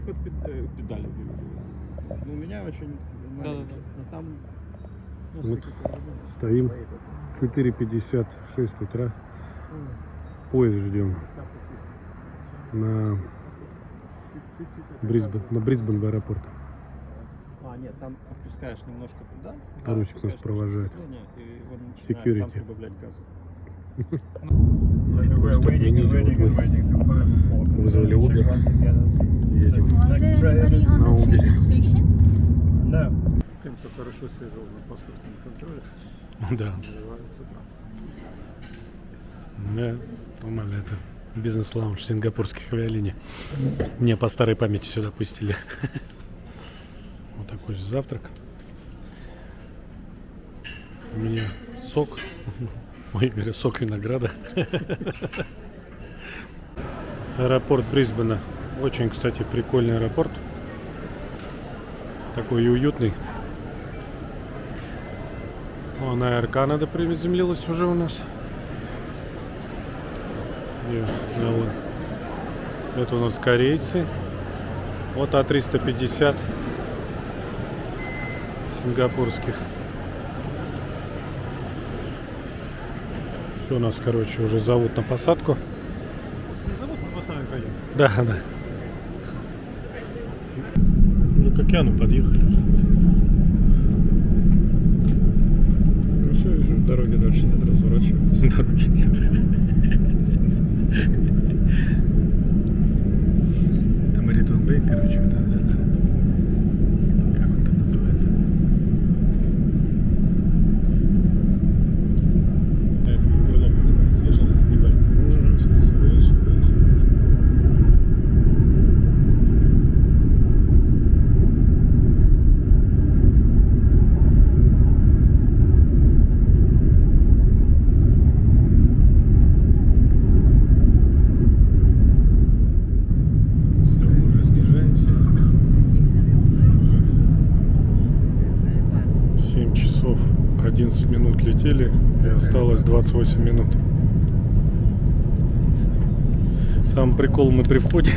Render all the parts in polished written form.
вот педали. Ну, у меня очень маленький. Но там... Вот стоим. 4:56 утра. Поезд ждем. На Брисбен в аэропорт. Нет, там отпускаешь немножко туда. Русик нас провожает. И он начинает сам Security. прибавлять газ. Вызвали Uber. Едем на Uber. Кем-то хорошо съездил на паспортном контроле. Да. Да, нормально, это бизнес-лаунж сингапурских авиалиний. Мне по старой памяти сюда пустили. Вот такой завтрак. У меня сок. Ой, говорю, сок винограда. Аэропорт Брисбена. Очень, кстати, прикольный аэропорт. Такой и уютный. Вон Air Canada приземлилась уже у нас. Это у нас корейцы. Вот А350 сингапурских. Все, у нас, короче, уже зовут на посадку. Не зовут, мы сами пойдем. Да, да. Уже к океану подъехали. Ну все, вижу, дороги дальше нет, разворачиваться. Дороги нет. Это Маритон Бэй, короче, это. Как он там называется? Это крыло поднимается, видишь, она загибается. Сейчас выше. Часов 11 минут летели, и осталось 28 минут. Сам прикол, мы при входе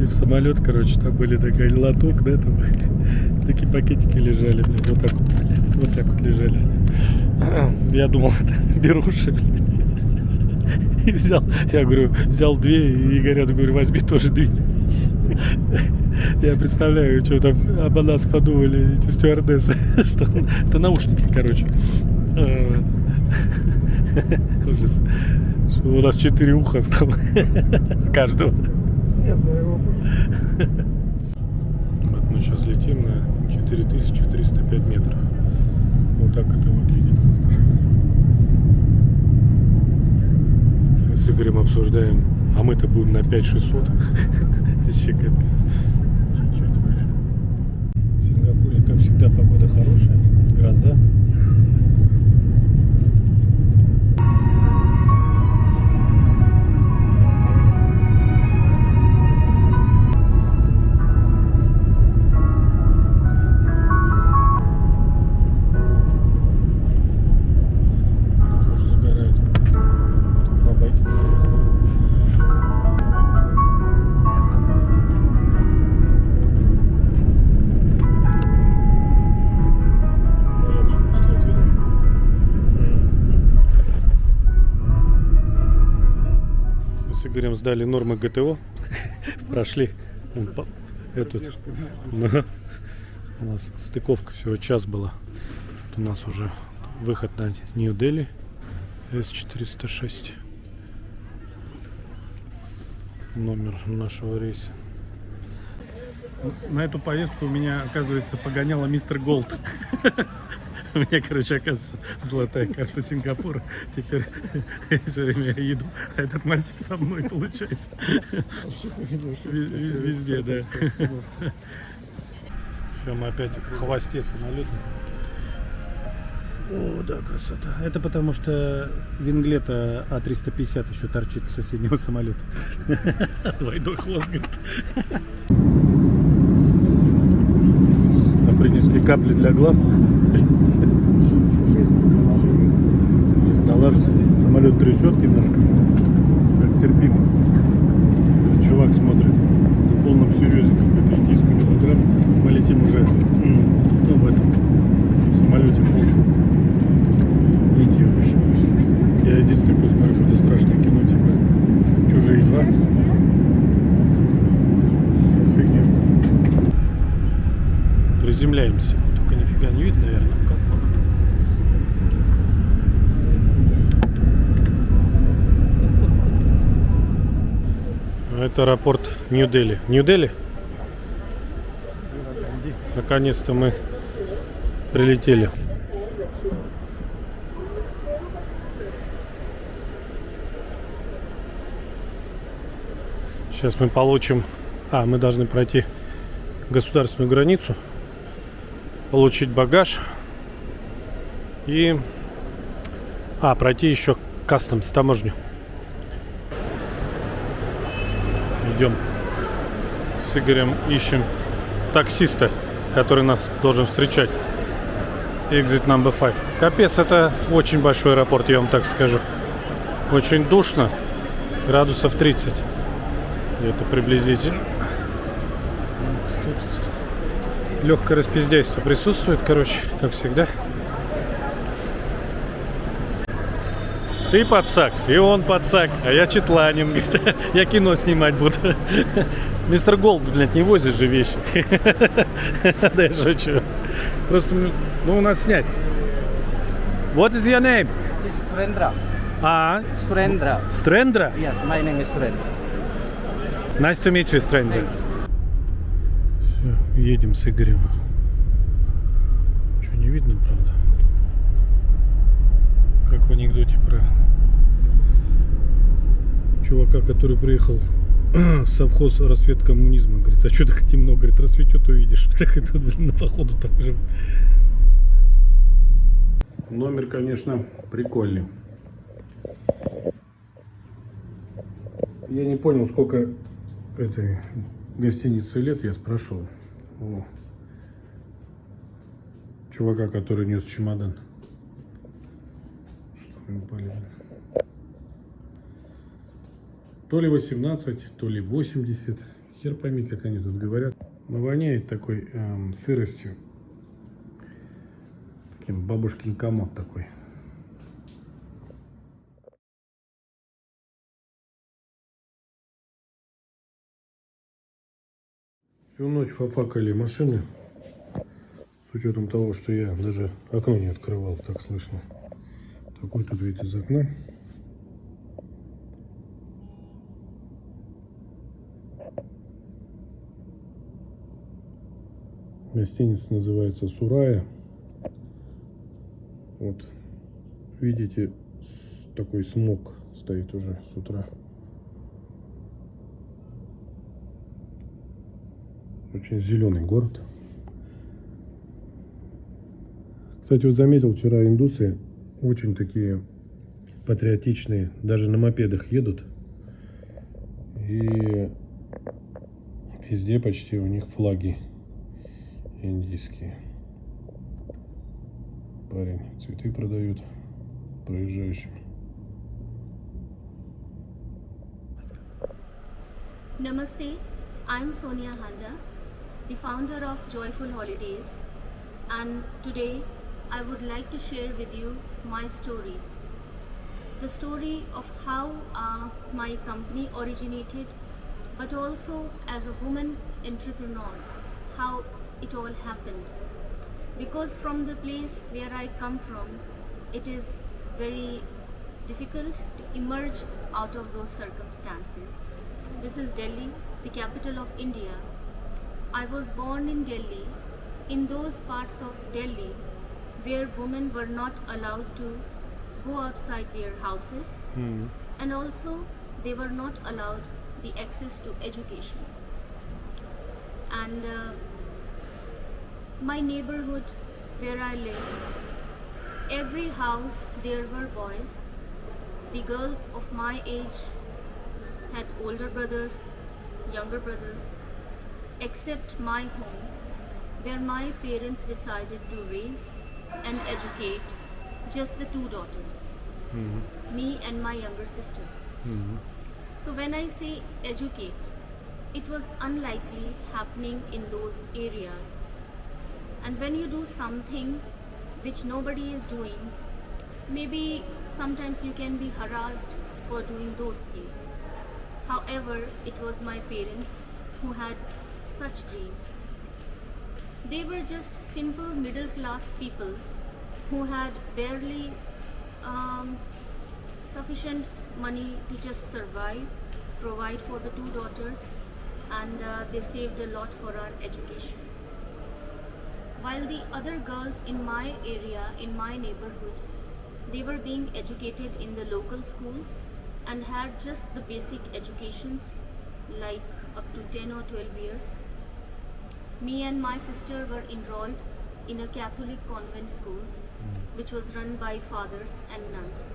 в самолет, короче, там были такой лоток, да, там такие пакетики лежали, вот так вот лежали. Я думал, это беруши. И взял, я говорю, взял две, и говорят, говорю, возьми тоже две. Я представляю, что там обо нас подумали эти стюардессы, что это наушники, короче. Ужас. Что у нас 4 уха стало каждого. Вот мы сейчас летим на 4305 метров. Вот так это выглядит со стороны. Мы с Игорем обсуждаем, а мы-то будем на 5600. Вообще капец. Чуть-чуть выше. В Сингапуре, как всегда, погода хорошая. Гроза. Тоже загорает. Бабайки. С Игорем сдали нормы ГТО, прошли этот, у нас стыковка всего час была. Тут у нас уже выход на Дели, С406, номер нашего рейса. На эту поездку у меня, оказывается, погоняла мистер Голд. У меня, короче, оказывается, золотая карта Сингапура. Теперь я все время еду, а этот мальчик со мной, получается. Везде, да. Все, мы опять в хвосте самолета. О, да, красота. Это потому что винглета А350 еще торчит с соседнего самолета. Двойной хвост, говорит. Нам принесли капли для глаз. Жизнь налаживается. Самолет трясет немножко. Так терпимо. Чувак смотрит. всем серьезе какую-то индийскую мелодраму. Мы летим уже ну, в этом в самолете в Индию. В общем. Я единственное, кто смотрю какое-то страшное кино, типа «Чужие 2». Фигня. Приземляемся. Только нифига не видно, наверное. Как это аэропорт Нью-Дели. Нью-Дели? Наконец-то мы прилетели. Сейчас мы получим... мы должны пройти государственную границу, получить багаж и... пройти еще кастомс, таможню. Идем с Игорем, ищем таксиста, который нас должен встречать. Exit number 5. Капец, это очень большой аэропорт, я вам так скажу. Очень душно. Градусов 30. Где-то приблизительно. Тут легкое распиздяйство присутствует, короче, как всегда. Ты подсак, и он подсак, а я читланин. Я кино снимать буду. Мистер Голд, блядь, не возит же вещи. Да я шучу. Просто, у нас снять. What is your name? Surendra. Surendra. Surendra? Yes, my name is Surendra. Nice to meet you, Surendra. Все, едем с Игорем. Что, не видно, правда? Как в анекдоте про чувака, который приехал в совхоз рассвет коммунизма. Говорит, а что так темно? Говорит, рассветет, увидишь. Так и тут, блин, на походу так же. Номер, конечно, прикольный. Я не понял, сколько этой гостинице лет, я спрашивал у чувака, который нес чемодан. Что мы упали? То ли 18, то ли 80. Хер пойми, как они тут говорят. Но воняет такой сыростью. Таким бабушкин комод такой. Всю ночь фафакали машины. С учетом того, что я даже окно не открывал, так слышно. Такой тут вид из окна. Гостиница называется Сурая. Вот, видите, такой смог стоит уже с утра. Очень зеленый город. Кстати, вот заметил вчера, индусы очень такие патриотичные, даже на мопедах едут. И везде почти у них флаги индийские. Парень цветы продают проезжающим. Namaste, I'm Sonia Handa, the founder of Joyful Holidays, and today I would like to share with you my story. The story of how my company originated, but also as a woman entrepreneur, how it all happened. Because from the place where I come from, it is very difficult to emerge out of those circumstances. This is Delhi, the capital of India. I was born in Delhi, in those parts of Delhi where women were not allowed to go outside their houses, and also they were not allowed the access to education. And my neighborhood where I lived, every house there were boys. The girls of my age had older brothers, younger brothers, except my home, where my parents decided to raise and educate just the two daughters, me and my younger sister. So when I say educate, it was unlikely happening in those areas. And when you do something which nobody is doing, maybe sometimes you can be harassed for doing those things. However, it was my parents who had such dreams. They were just simple middle class people who had barely sufficient money to just survive, provide for the two daughters, and they saved a lot for our education. While the other girls in my area, in my neighborhood, they were being educated in the local schools and had just the basic educations like up to 10 or 12 years. Me and my sister were enrolled in a Catholic convent school which was run by fathers and nuns.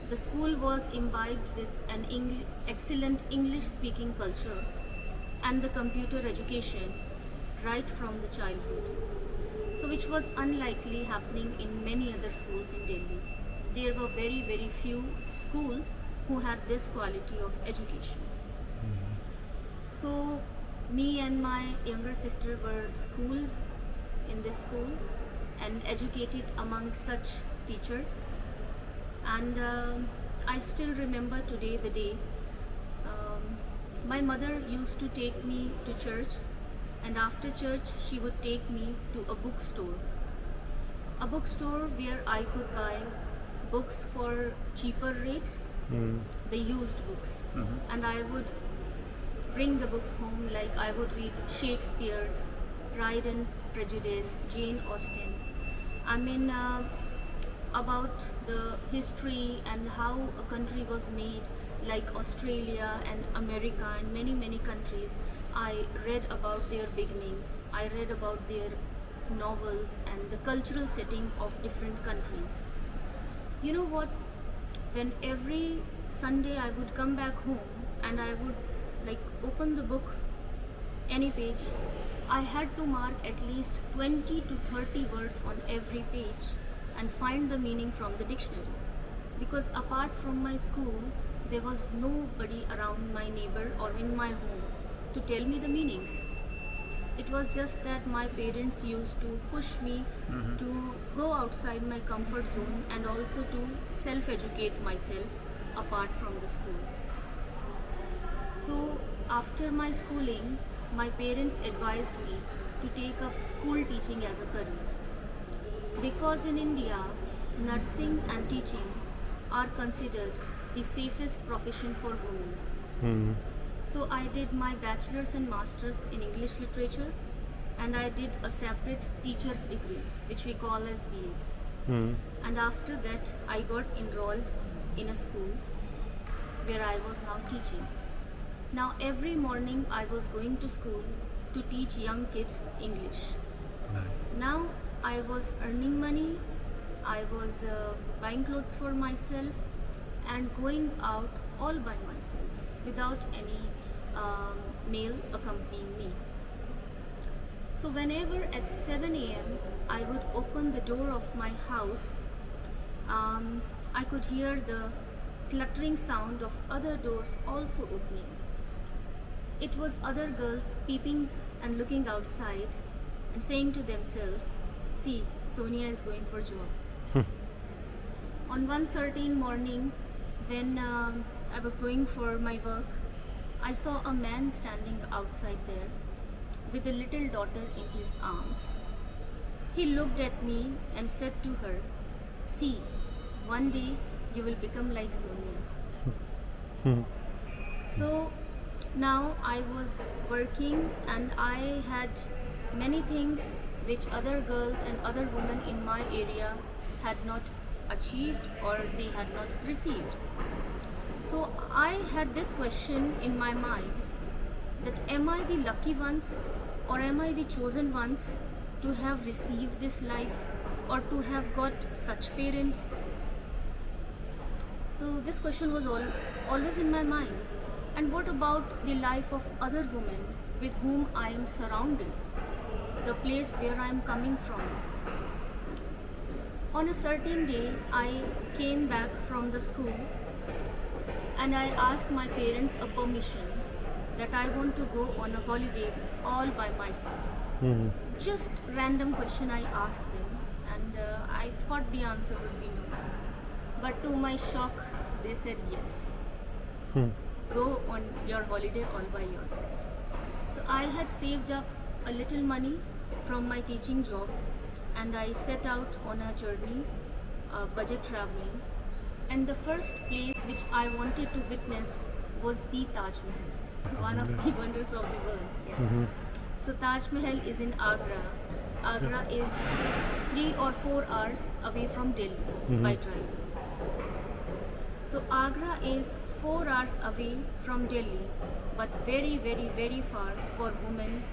The school was imbibed with an excellent English speaking culture and the computer education right from the childhood. So which was unlikely happening in many other schools in Delhi. There were very, very few schools who had this quality of education. So me and my younger sister were schooled in this school and educated among such teachers. And I still remember today the day my mother used to take me to church, and after church she would take me to a bookstore where I could buy books for cheaper rates, the used books. And I would bring the books home, like I would read Shakespeare's Pride and Prejudice, Jane Austen. I mean, about the history and how a country was made, like Australia and America and many, many countries. I read about their beginnings. I read about their novels and the cultural setting of different countries. You know what? When every Sunday I would come back home and I would like open the book, any page, I had to mark at least 20 to 30 words on every page and find the meaning from the dictionary. Because apart from my school, there was nobody around my neighbor or in my home to tell me the meanings. It was just that my parents used to push me to go outside my comfort zone and also to self-educate myself apart from the school. So after my schooling, my parents advised me to take up school teaching as a career. Because in India, nursing and teaching are considered the safest profession for women. So I did my bachelor's and master's in English literature, and I did a separate teacher's degree, which we call as B.Ed. And after that, I got enrolled in a school where I was now teaching. Now every morning I was going to school to teach young kids English. Nice. Now I was earning money, I was buying clothes for myself and going out all by myself without any male accompanying me. So whenever at 7 a.m. I would open the door of my house, I could hear the cluttering sound of other doors also opening. It was other girls peeping and looking outside and saying to themselves, "See, Sonia is going for job." On one certain morning, when I was going for my work, I saw a man standing outside there with a little daughter in his arms. He looked at me and said to her, "See, one day you will become like Sonia." So now I was working and I had many things which other girls and other women in my area had not achieved or they had not received. So I had this question in my mind, that am I the lucky ones or am I the chosen ones to have received this life or to have got such parents? So this question was always in my mind. And what about the life of other women with whom I am surrounded, the place where I am coming from? On a certain day, I came back from the school and I asked my parents a permission that I want to go on a holiday all by myself. Mm-hmm. Just random question I asked them, and I thought the answer would be no. But to my shock, they said yes. Go on your holiday all by yourself. So I had saved up a little money from my teaching job, and I set out on a journey, budget traveling. And the first place which I wanted to witness was the Taj Mahal, one of the wonders of the world. Yeah. Mm-hmm. So Taj Mahal is in Agra. Agra is 3 or 4 hours away from Delhi by drive. So Agra is 4 hours away from Delhi, but very, very, very far for women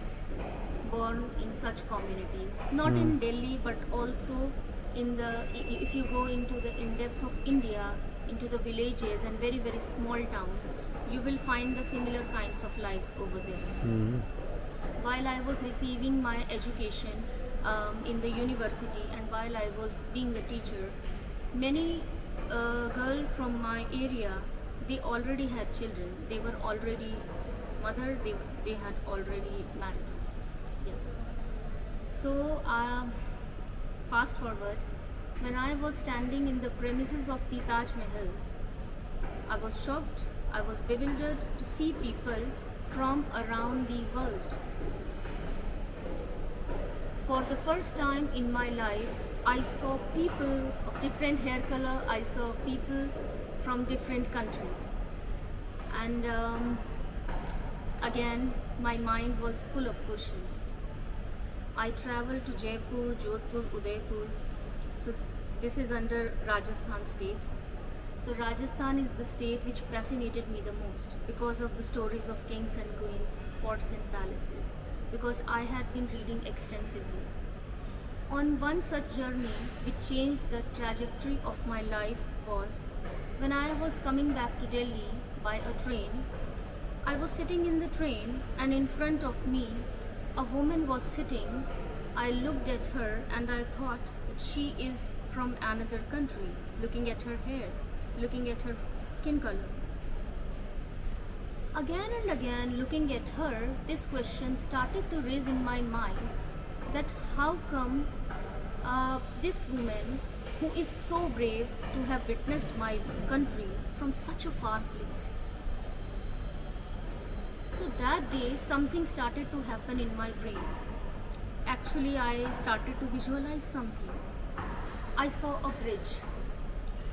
born in such communities. Not in Delhi, but also in the, if you go into the in-depth of India, into the villages and very, very small towns, you will find the similar kinds of lives over there. While I was receiving my education in the university, and while I was being a teacher, many girls from my area, they already had children. They were already mother. They had already married. Yeah. So fast forward, when I was standing in the premises of the Taj Mahal, I was shocked. I was bewildered to see people from around the world. For the first time in my life, I saw people of different hair color. I saw people from different countries. And again, my mind was full of questions. I traveled to Jaipur, Jodhpur, Udaipur. So this is under Rajasthan state. So Rajasthan is the state which fascinated me the most because of the stories of kings and queens, forts and palaces, because I had been reading extensively. On one such journey which changed the trajectory of my life was when I was coming back to Delhi by a train. I was sitting in the train, and in front of me a woman was sitting. I looked at her and I thought that she is from another country, looking at her hair, looking at her skin color. Again and again, looking at her, this question started to raise in my mind that how come this woman, who is so brave to have witnessed my country from such a far place. So that day, something started to happen in my brain. Actually, I started to visualize something. I saw a bridge.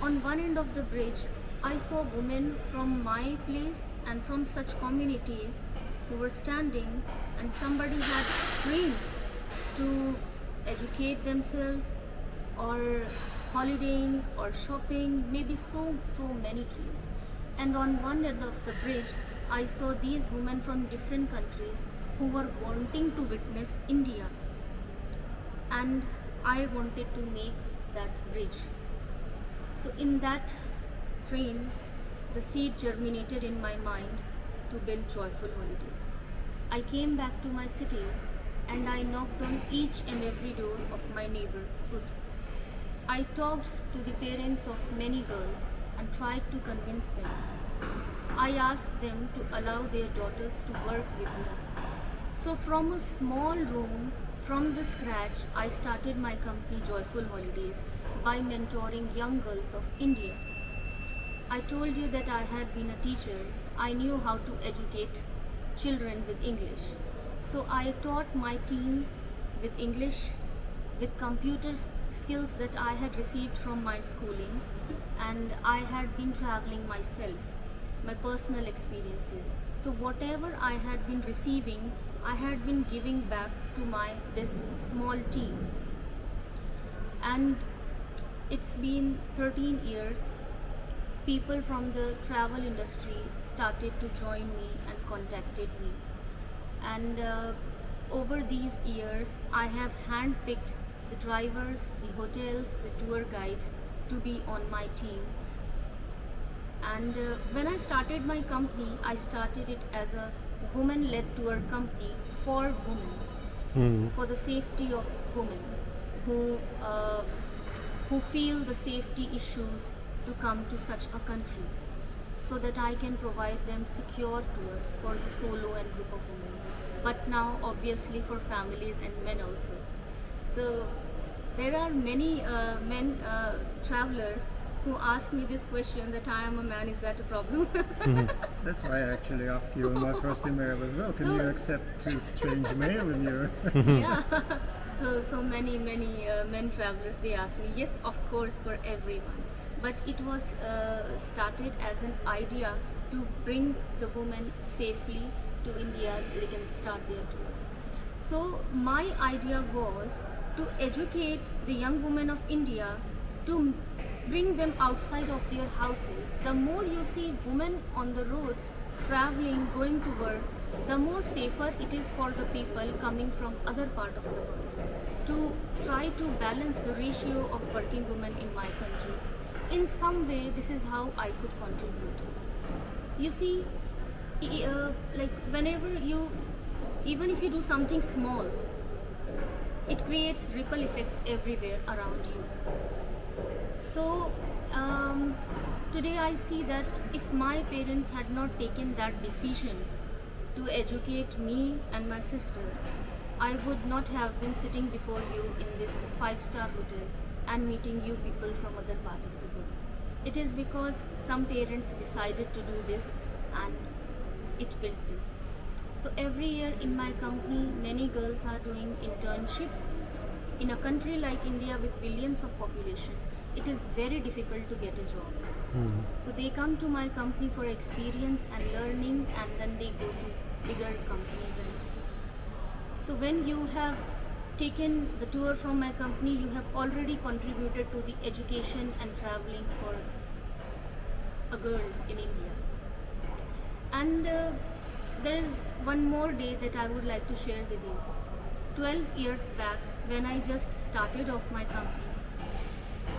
On one end of the bridge, I saw women from my place and from such communities who were standing, and somebody had dreams to educate themselves or holidaying or shopping, maybe so many dreams. And on one end of the bridge, I saw these women from different countries who were wanting to witness India. And I wanted to make that bridge. So in that train, the seed germinated in my mind to build joyful holidays. I came back to my city and I knocked on each and every door of my neighborhood. I talked to the parents of many girls and tried to convince them. I asked them to allow their daughters to work with me. So from a small room, from the scratch, I started my company Joyful Holidays by mentoring young girls of India. I told you that I had been a teacher. I knew how to educate children with English. So I taught my team with English, with computer skills that I had received from my schooling, and I had been traveling myself, my personal experiences. So whatever I had been receiving, I had been giving back to this small team. And it's been 13 years. People from the travel industry started to join me and contacted me. And over these years, I have handpicked the drivers, the hotels, the tour guides to be on my team. And when I started my company, I started it as a women-led tour company for women, for the safety of women who feel the safety issues to come to such a country. so that I can provide them secure tours for the solo and group of women. But now, obviously, for families and men also. So there are many men travelers who ask me this question that I am a man, is that a problem? That's why I actually asked you in my first email as well. Can you accept two strange male in your... Yeah. So many men travelers, they ask me, yes, of course, for everyone. But it was started as an idea to bring the women safely to India, they can start their tour. So my idea was to educate the young women of India, to bring them outside of their houses. The more you see women on the roads traveling, going to work, the more safer it is for the people coming from other part of the world. To try to balance the ratio of working women in my country. In some way, this is how I could contribute. You see, like whenever you, even if you do something small, it creates ripple effects everywhere around you. So today I see that if my parents had not taken that decision to educate me and my sister, I would not have been sitting before you in this 5-star hotel and meeting you people from other part of the world. It is because some parents decided to do this and it built this. So every year in my company, many girls are doing internships. In a country like India with billions of population, it is very difficult to get a job. So they come to my company for experience and learning, and then they go to bigger companies. So when you have taken the tour from my company, you have already contributed to the education and traveling for a girl in India. And there is one more day that I would like to share with you. 12 years back, when I just started off my company,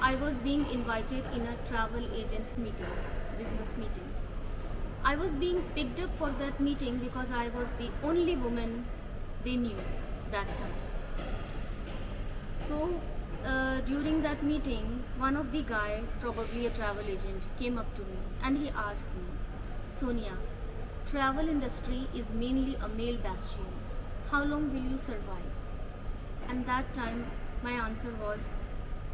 I was being invited in a travel agent's meeting, business meeting. I was being picked up for that meeting because I was the only woman they knew that time. So during that meeting, one of the guy, probably a travel agent, came up to me and he asked me, Sonia, travel industry is mainly a male bastion. How long will you survive? And that time my answer was,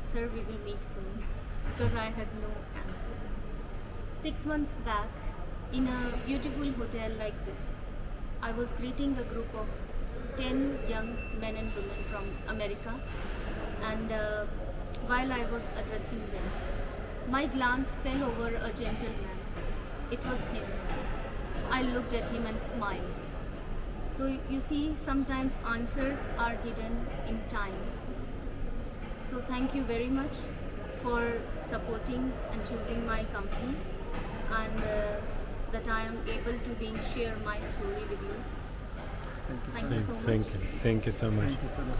sir, we will meet soon, because I had no answer. 6 months back, in a beautiful hotel like this, I was greeting a group of 10 young men and women from America, and while I was addressing them, my glance fell over a gentleman. It was him. I looked at him and smiled. So you see, sometimes answers are hidden in times. So thank you very much for supporting and choosing my company, and that I am able to share my story with you. Thank you so much. Thank you so much. Thank you so much.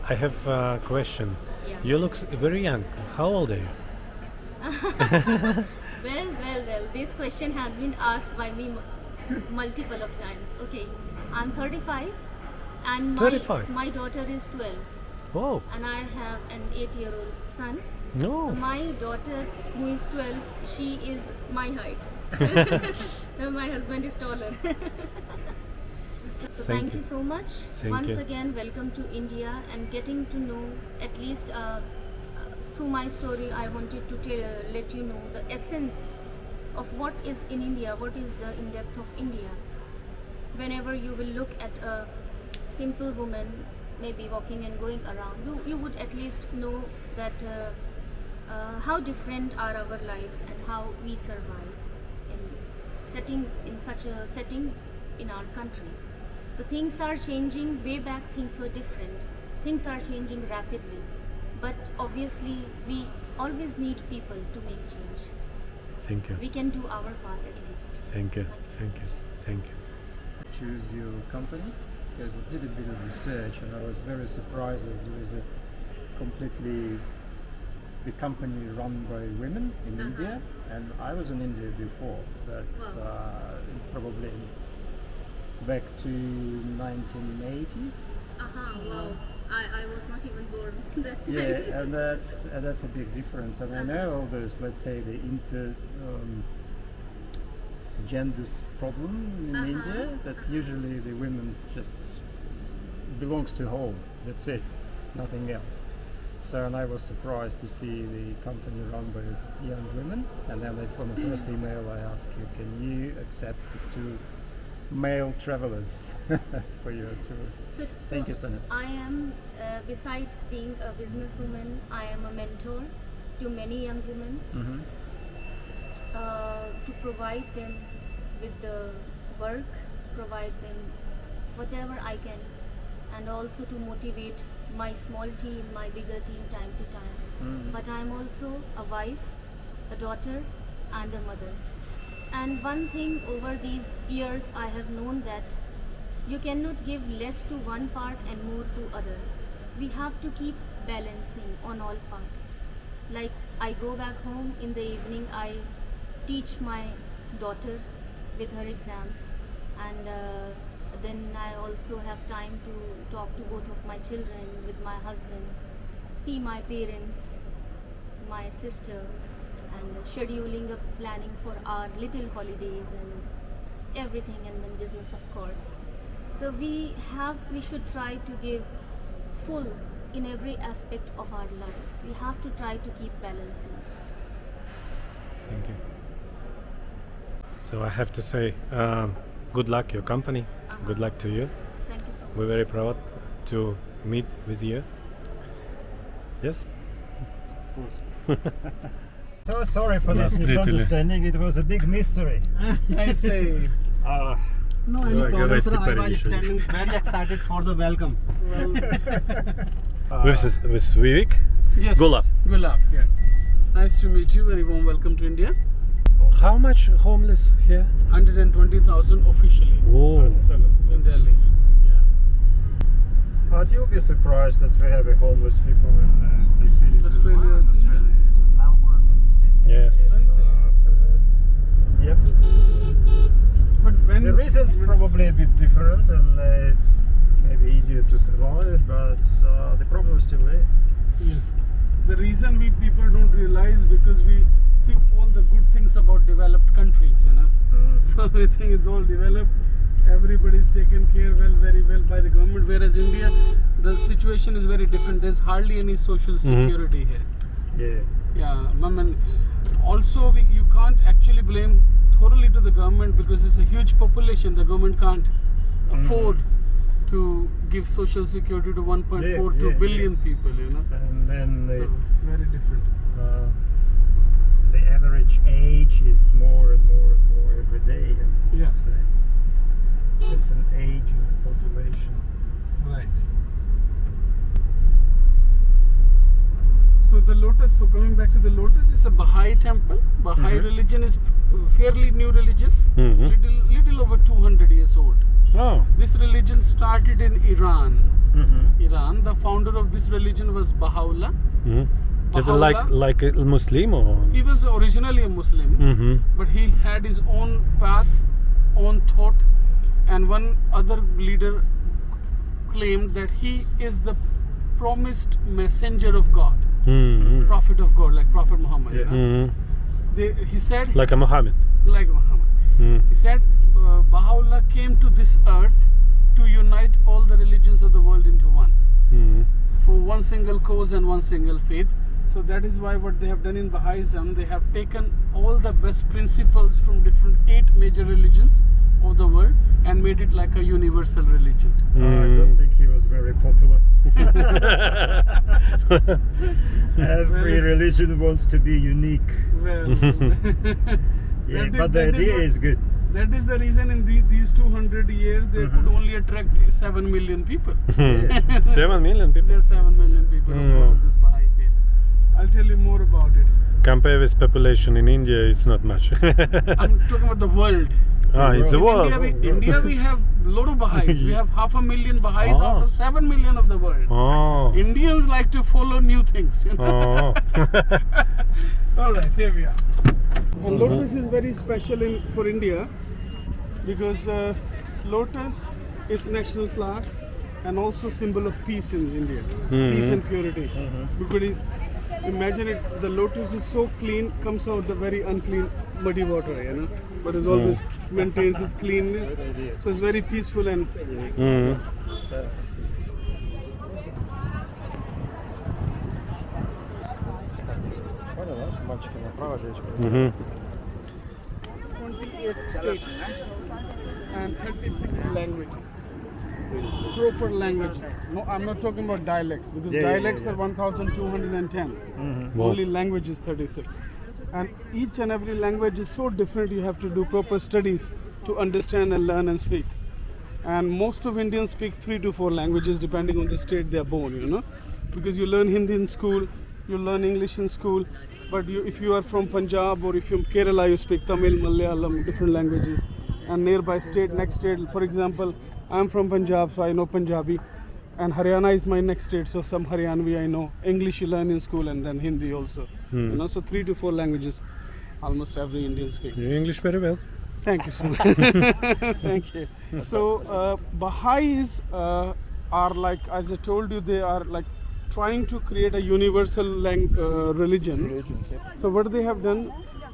I have a question. Yeah. You look very young. How old are you? Well, this question has been asked by me multiple of times. Okay, I'm 35 and 35? my daughter is 12. Oh, And I have an 8-year-old son. no. So my daughter, who is 12, she is my height. My husband is taller. So thank you so much. Once again, welcome to India, and getting to know, at least through my story, I wanted to let you know the essence of what is in India, what is the in-depth of India. Whenever you will look at a simple woman, maybe walking and going around, you would at least know that how different are our lives and how we survive in such a setting in our country. So things are changing. Way back things were different. Things are changing rapidly, but obviously we always need people to make change. Thank you. We can do our part at least. Thank you. so much. Choose your company, because I did a bit of research and I was very surprised that there is a completely the company run by women in India, and I was in India before. That's probably back to 1980s. Wow. I was not even born that time. Yeah, and that's a big difference. And I know all those, let's say, the gender problem in India, that usually the women just belongs to home. That's it, nothing else. So, and I was surprised to see the company run by young women. And then from the first email I asked you, can you accept the 2 male travelers for your tours? Thank you, Sonia. I am, besides being a businesswoman, I am a mentor to many young women to provide them with the work, provide them whatever I can, and also to motivate my small team, my bigger team time to time. But I am also a wife, a daughter, and a mother. And one thing over these years I have known that you cannot give less to one part and more to other. We have to keep balancing on all parts. Like I go back home in the evening, I teach my daughter with her exams, and then I also have time to talk to both of my children, with my husband, see my parents, my sister, and scheduling up, planning for our little holidays and everything, and then business, of course. So we should try to give full in every aspect of our lives. We have to try to keep balancing. Thank you. So I have to say, good luck your company. Good luck to you. Thank you so much. We're very proud to meet with you. Yes? Of course. So sorry for this misunderstanding. It was a big mystery. I say. No, any problem, sir. I was standing very excited for the welcome. With Vivek? Yes. Gulab. Gulab, yes. Nice to meet you. Very warm welcome to India. How much homeless here? 120,000 officially Oh. in Delhi. Yeah. But you'll be surprised that we have homeless people in big cities as well. Australia, In Australia, yeah. in Melbourne, in Sydney, Yes. in, I see. Perth. Yep. But when The reason's probably a bit different, and it's maybe easier to survive, but the problem is still there. yes, the reason we people don't realize because we think all the good things about developed countries, you know. So we think it's all developed. Everybody's taken care very well by the government. Whereas India, the situation is very different. There's hardly any social security here. Yeah. Yeah, I mean, also you can't actually blame thoroughly to the government because it's a huge population. The government can't afford to give social security to 1.42 billion people, you know. And then So, very different. the average age is more and more and more every day, and Yeah. it's an aging population. Right. So the lotus, so coming back to the lotus, it's a Baha'i temple. Baha'i religion is fairly new religion, little over 200 years old. Oh. This religion started in Iran. Mm-hmm. Iran, the founder of this religion was Baha'u'llah. Is it Baha'u'llah, like a Muslim or? he was originally a Muslim, but he had his own path, own thought, and one other leader claimed that he is the promised messenger of God, prophet of God, like Prophet Muhammad. You know? He said, Like a Muhammad. like Muhammad. He said Baha'u'llah came to this earth to unite all the religions of the world into one, for one single cause and one single faith. So that is why what they have done in Baha'ism, they have taken all the best principles from different 8 major religions of the world and made it like a universal religion. I don't think he was very popular. Every religion wants to be unique. Well, Yeah, That but the is idea what- is good. that is the reason in these 200 years they could only attract 7 million people. 7 million people. There are 7 million people who follow this Baha'i faith. I'll tell you more about it. Compare with population in India, it's not much. I'm talking about the world. It's the In world. India we have a lot of Baha'is. We have 500,000 Baha'is out of 7 million of the world. Oh. Indians like to follow new things. You know? Oh. All right, here we are. And lotus is very special for India because lotus is national flower and also symbol of peace in India, peace and purity. Because imagine it, the lotus is so clean, comes out the very unclean, muddy water, you know. But it always maintains its cleanness. So it's very peaceful and Понял, да? Мальчики направо, девочки. 28 states and 36 languages. Proper languages. No, I'm not talking about dialects because dialects are 1,210. Only language is 36. And each and every language is so different, you have to do proper studies to understand and learn and speak. And most of Indians speak 3 to 4 languages depending on the state they are born, you know. Because you learn Hindi in school, you learn English in school, but if you are from Punjab or if you're from Kerala, you speak Tamil, Malayalam, different languages. And nearby state, next state, for example, I'm from Punjab, so I know Punjabi. And Haryana is my next state, so some Haryanvi I know. English you learn in school and then Hindi also. You know, so 3 to 4 languages almost every Indian speaks. English very well. Thank you so much. Thank you. So Baha'is are like, as I told you, they are like trying to create a universal religion. So what they have done,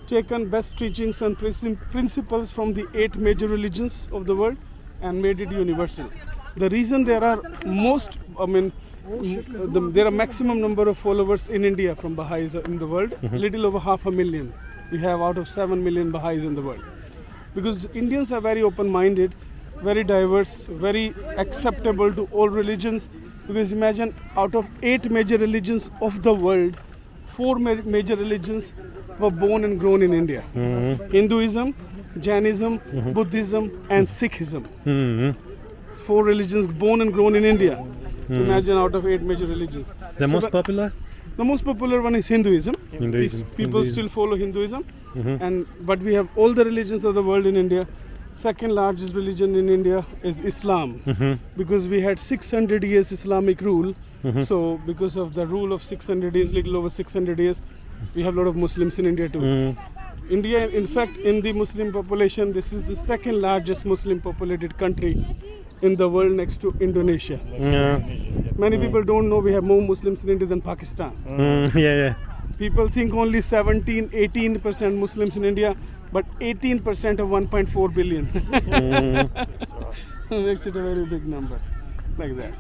taken best teachings and principles from the 8 major religions of the world and made it universal. The reason there are there are maximum number of followers in India from Baha'is in the world, little over 500,000. We have out of 7 million Baha'is in the world. Because Indians are very open-minded, very diverse, very acceptable to all religions. Because imagine out of 8 major religions of the world, 4 major religions were born and grown in India. Hinduism, Jainism, Buddhism and Sikhism. 4 religions born and grown in India. Imagine out of 8 major religions. The most popular? The most popular one is Hinduism. People still follow Hinduism. But we have all the religions of the world in India. Second largest religion in India is Islam. Because we had 600 years Islamic rule. So because of the rule of 600 years, little over 600 years, we have a lot of Muslims in India too. India, in fact, in the Muslim population, this is the second largest Muslim populated country in the world next to Indonesia. Many people don't know we have more Muslims in India than Pakistan. People think only 17-18% Muslims in India, but 18% of 1.4 billion. Makes it a very big number, like that.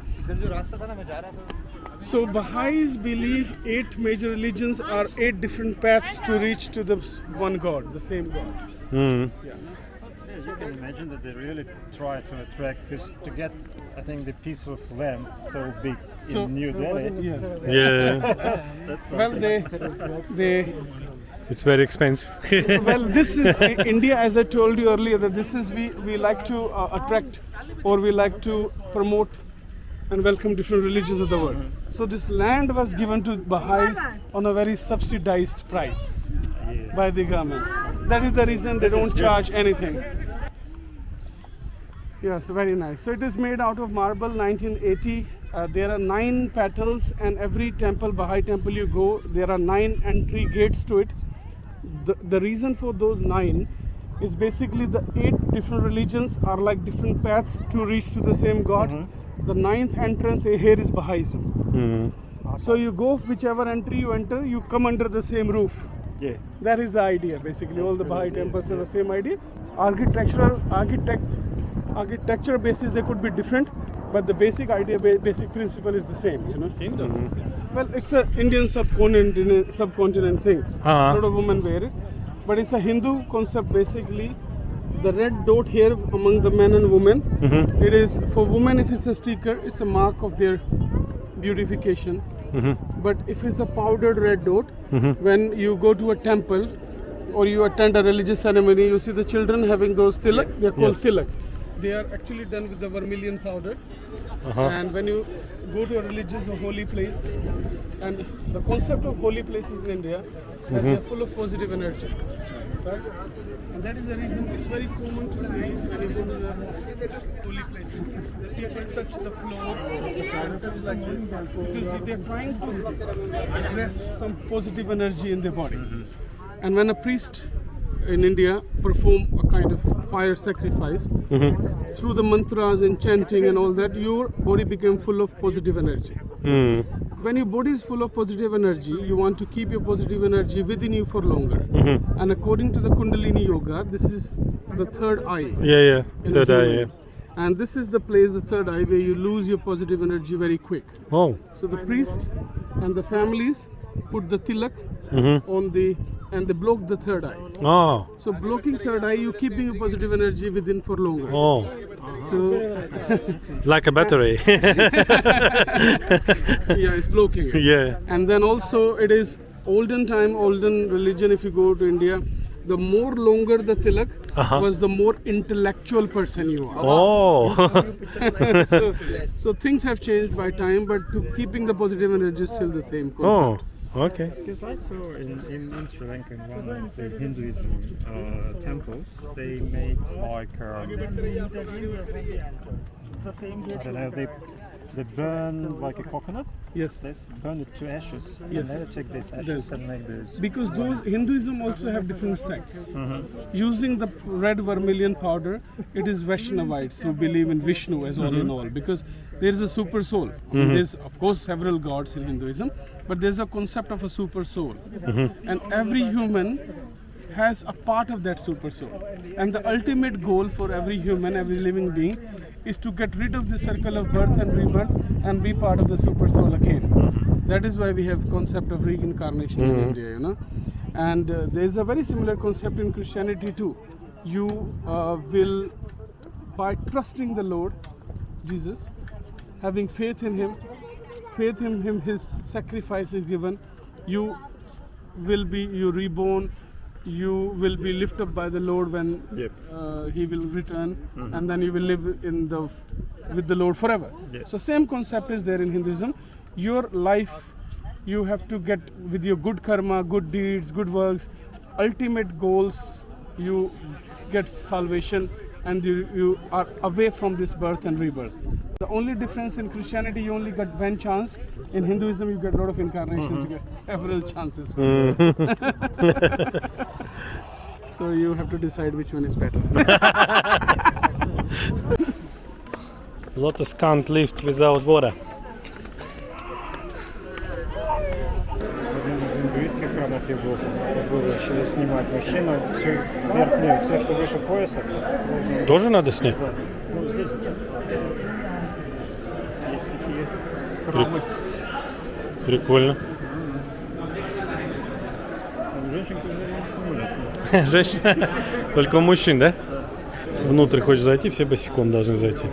So Baha'is believe 8 major religions are 8 different paths to reach to the one God, the same God. You can imagine that they really try to attract, because to get, I think, the piece of land so big in New Delhi. Yeah. Well, they It's very expensive. well, this is India, as I told you earlier, that this is we like to attract, or we like to promote and welcome different religions of the world. So this land was given to Baha'is on a very subsidized price by the government. That is the reason they don't charge anything. Yes, very nice. So it is made out of marble, 1980. There are 9 petals, and every temple, Baha'i temple you go, there are 9 entry gates to it. The reason for those 9 is basically the 8 different religions are like different paths to reach to the same God. The 9th entrance here is Baha'ism. So you go whichever entry you enter, you come under the same roof. That is the idea basically. All the Baha'i temples have the same idea. Architecture basis they could be different, but the basic idea, basic principle is the same, you know. Well, it's an Indian subcontinent thing. A lot of women wear it, but it's a Hindu concept basically. The red dot here among the men and women, it is for women. If it's a sticker, it's a mark of their beautification. But if it's a powdered red dot, when you go to a temple or you attend a religious ceremony, you see the children having those tilak. They are called tilak. They are actually done with the vermilion powder. And when you go to a religious or holy place, and the concept of holy places in India, that they are full of positive energy. Right? And that is the reason it's very common to see when you go to the holy places, that people touch the floor, because they're trying to address some positive energy in their body. And when a priest in India perform a kind of fire sacrifice, through the mantras and chanting and all that, your body became full of positive energy. when your body is full of positive energy, you want to keep your positive energy within you for longer. And according to the Kundalini Yoga, this is the third eye. Yeah. in Third the eye, human. And this is the place, the third eye, where you lose your positive energy very quick. Oh. So the priest and the families put the tilak on and they block the third eye. Oh. So blocking third eye, you keeping your positive energy within for longer. Oh. So Like a battery. yeah, it's blocking it. Yeah. And then also it is olden religion. If you go to India, the more longer the tilak was, the more intellectual person you are. Oh. So things have changed by time, but keeping the positive energy is still the same concept. Oh. Okay. Because I saw in Sri Lanka, in one of the Hinduism temples, they made like I don't know, they burn like a coconut. Yes. They burn it to ashes. Yes. And they take these ashes and make those. Because those Hinduism also have different sects. Using the red vermilion powder, it is Vaishnavites who believe in Vishnu as all in all, because there is a super soul. There's of course several gods in Hinduism, but there's a concept of a super soul, and every human has a part of that super soul. And the ultimate goal for every human, every living being, is to get rid of the circle of birth and rebirth and be part of the super soul again. That is why we have concept of reincarnation in India, you know. And there is a very similar concept in Christianity too. You will, by trusting the Lord Jesus, having faith in Him, His sacrifice is given, you will be reborn. You will be lifted up by the Lord when He will return, and then you will live with the Lord forever. So same concept is there in Hinduism. Your life, you have to get with your good karma, good deeds, good works, ultimate goals. You get salvation, and you are away from this birth and rebirth. The only difference in Christianity, you only get one chance. In Hinduism, you get a lot of incarnations. You get several chances. So you have to decide which one is better. Lotus can't live without water. Один из индийских храмов я был, было еще снимать мужчину, всю верхнюю, все, что выше пояса. Тоже надо снять? Да. Ну, здесь нет. Есть такие храмы. Прикольно. Женщин, к сожалению, не снимают. Женщина? Только у мужчин, да? Внутрь хочешь зайти, все босиком должны зайти.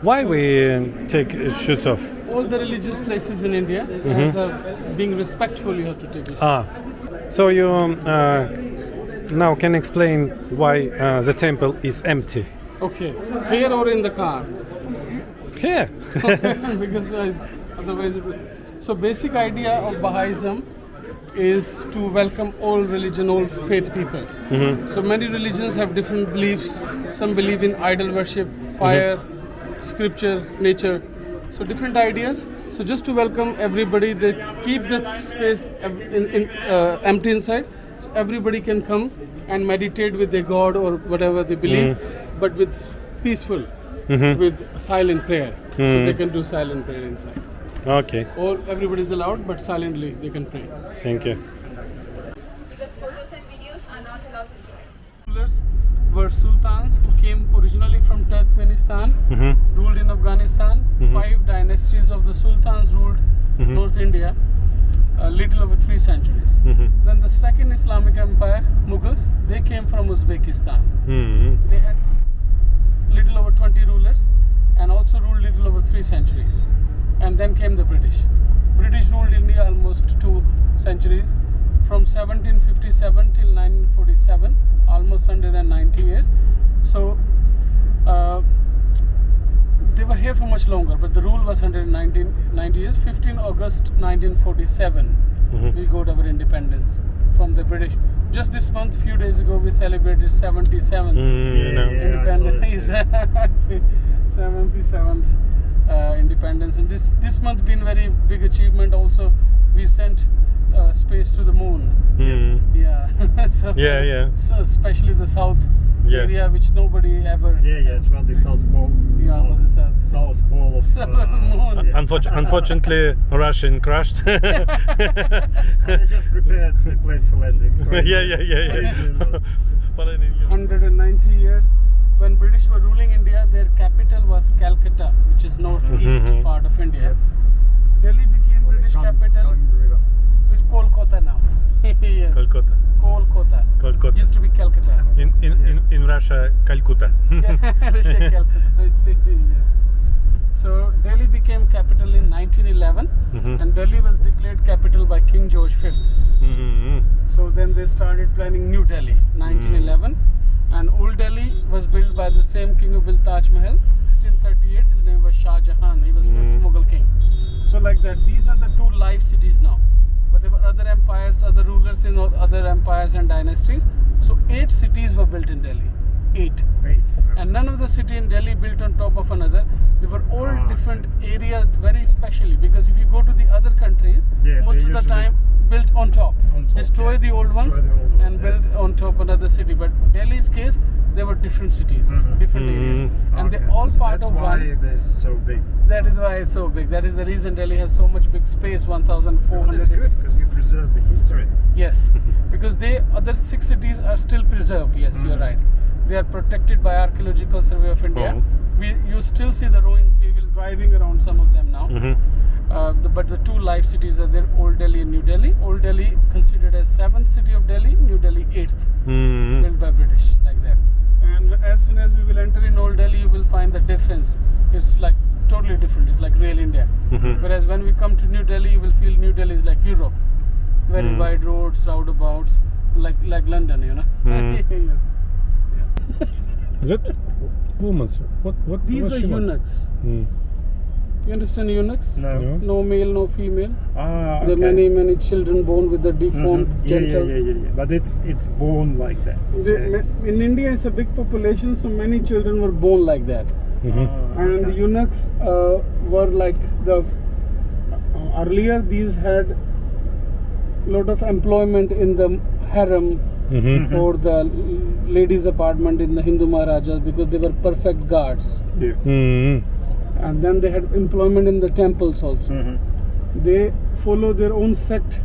Why we take shoes off? All the religious places in India, as being respectful, you have to take it. So you now can explain why the temple is empty? Okay, here or in the car? Here. Because otherwise, so basic idea of Baha'ism is to welcome all religion, all faith people. So many religions have different beliefs. Some believe in idol worship, fire, scripture, nature. So different ideas. So just to welcome everybody, they keep the space empty inside. So everybody can come and meditate with their God or whatever they believe, but with peaceful, with silent prayer. So they can do silent prayer inside. Okay. Everybody is allowed, but silently they can pray. Thank you. Because photos and videos are not allowed inside. Rulers were sultans who came originally from Turkmenistan, ruled in Afghanistan. 5 dynasties of the sultans ruled North India, a little over 3 centuries. Then the second Islamic empire, Mughals, they came from Uzbekistan. They had little over 20 rulers and also ruled little over 3 centuries. And then came the British. British ruled India almost 2 centuries, from 1757 till 1947, almost 190 years. So they were here for much longer, but the rule was 190 years. 15 August 1947, we got our independence from the British. Just this month, few days ago, we celebrated 77th independence. 77th independence, and this month been very big achievement. Also, we sent space to the moon. So especially the south Yeah. area which nobody ever. Yeah, it's around the South Pole. Yeah, about the south. South Pole of Moon. yeah. Unfortunately, Russian crashed. And they just prepared the place for landing. Right? Yeah. 190 years. When British were ruling India, their capital was Calcutta, which is northeast part of India. Delhi became British capital, which is Kolkata now. Yes. Kolkata. Used to be Calcutta. In Russia, Calcutta. Russia, Calcutta. Yes. So Delhi became capital in 1911, and Delhi was declared capital by King George V. So then they started planning New Delhi, 1911. And Old Delhi was built by the same king who built Taj Mahal, 1638. His name was Shah Jahan. He was fifth Mughal king. So like that, these are the two live cities now. But there were other empires, other rulers in other empires and dynasties. So 8 cities were built in Delhi. 8. And none of the city in Delhi built on top of another. They were all different areas, very specially, because if you go to the other countries, most of the time built on top. Destroy the old ones and build on top another city. But Delhi's case, there were different cities, different areas, and they all part of one. That's why they're so big. That is why it's so big. That is the reason Delhi has so much big space, 1,400. That's good because you preserve the history. Yes, because they other 6 cities are still preserved. Yes, you're right. They are protected by Archaeological Survey of India. You still see the ruins. We will driving around some of them now. But the 2 live cities are there: Old Delhi and New Delhi. Old Delhi considered as 7th city of Delhi, New Delhi 8th, built by British, like that. And as soon as we will enter in Old Delhi, you will find the difference. It's like totally different. It's like real India. Whereas when we come to New Delhi, you will feel New Delhi is like Europe. Very wide roads, roundabouts, like London, you know. Yes. Is that women? What? These are eunuchs. You understand eunuchs? No. No male, no female. Okay. There are many children born with the deformed genitals. Yeah. But it's born like that. In India, it's a big population, so many children were born like that. And eunuchs were like the earlier. These had lot of employment in the harem or the ladies' apartment in the Hindu Maharajas because they were perfect guards. And then they had employment in the temples also. They follow their own sect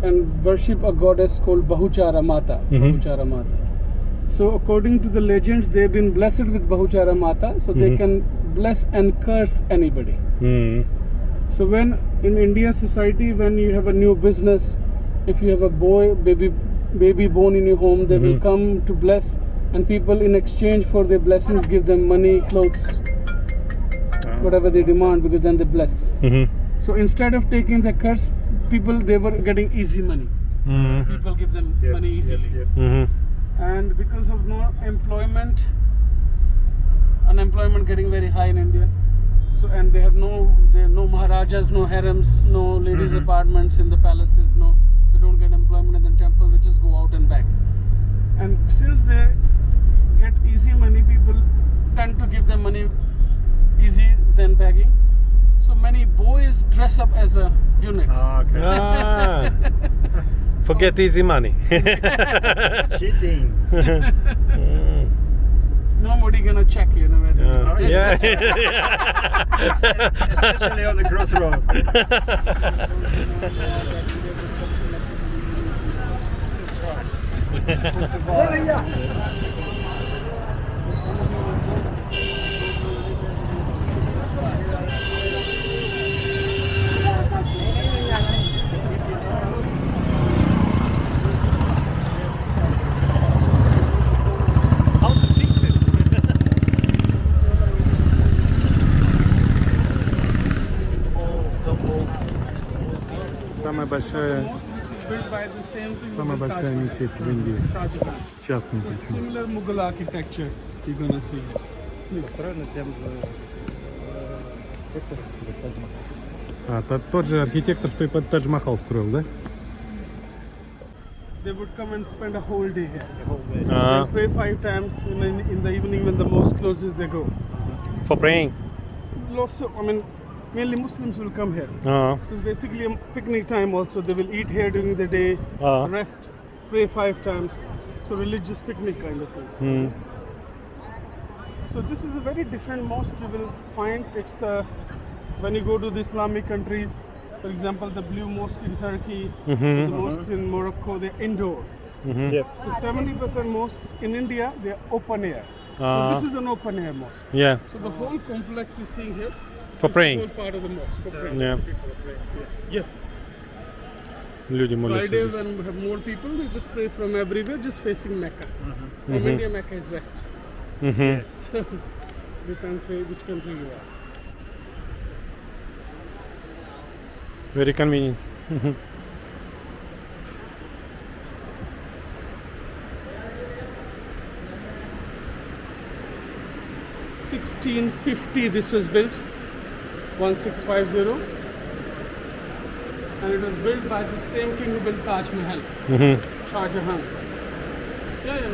and worship a goddess called Bahuchara Mata. Bahuchara Mata. So according to the legends, they've been blessed with Bahuchara Mata, so they can bless and curse anybody. So when in Indian society, when you have a new business, if you have a baby born in your home, they will come to bless, and people in exchange for their blessings give them money, clothes, whatever they demand, because then they bless. So instead of taking the curse, they were getting easy money. People give them money easily. And because of no employment, unemployment getting very high in India. So and they have no maharajas, no harems, no ladies' apartments in the palaces. No, they don't get employment in the temple. They just go out and back. And since they get easy money, people tend to give them money easy than begging. So many boys dress up as a eunuchs. Forget easy money. Cheating. Nobody gonna check, you know. Especially on the crossroads. Самая большая мечеть в Индии. Частный причем. Similar Mughal architecture you're gonna see. Построено тем же Тот же архитектор, что и под Тадж-Махал строил, да? They would come and spend a whole day here. the They pray 5 times in the evening when the mosque closes. They go. For praying. Lots of, mainly Muslims will come here. Uh-huh. So it's basically a picnic time also. They will eat here during the day, rest, pray 5 times. So religious picnic kind of thing. Mm. So this is a very different mosque. You will find it's when you go to the Islamic countries, for example, the Blue Mosque in Turkey, the mosques in Morocco, they're indoor. Yep. So 70% mosques in India, they're open air. So this is an open air mosque. Yeah, So the whole complex you see here for is praying. the whole part of the mosque. For praying. Yeah. Yes. Люди молятся Friday здесь. when we have more people, they just pray from everywhere, just facing Mecca. From India, Mecca is west. Мгм. So depends which country you are. Very convenient. 1650 this was built, 1650, and it was built by the same king who built Taj Mahal, Shah Jahan. Yeah, you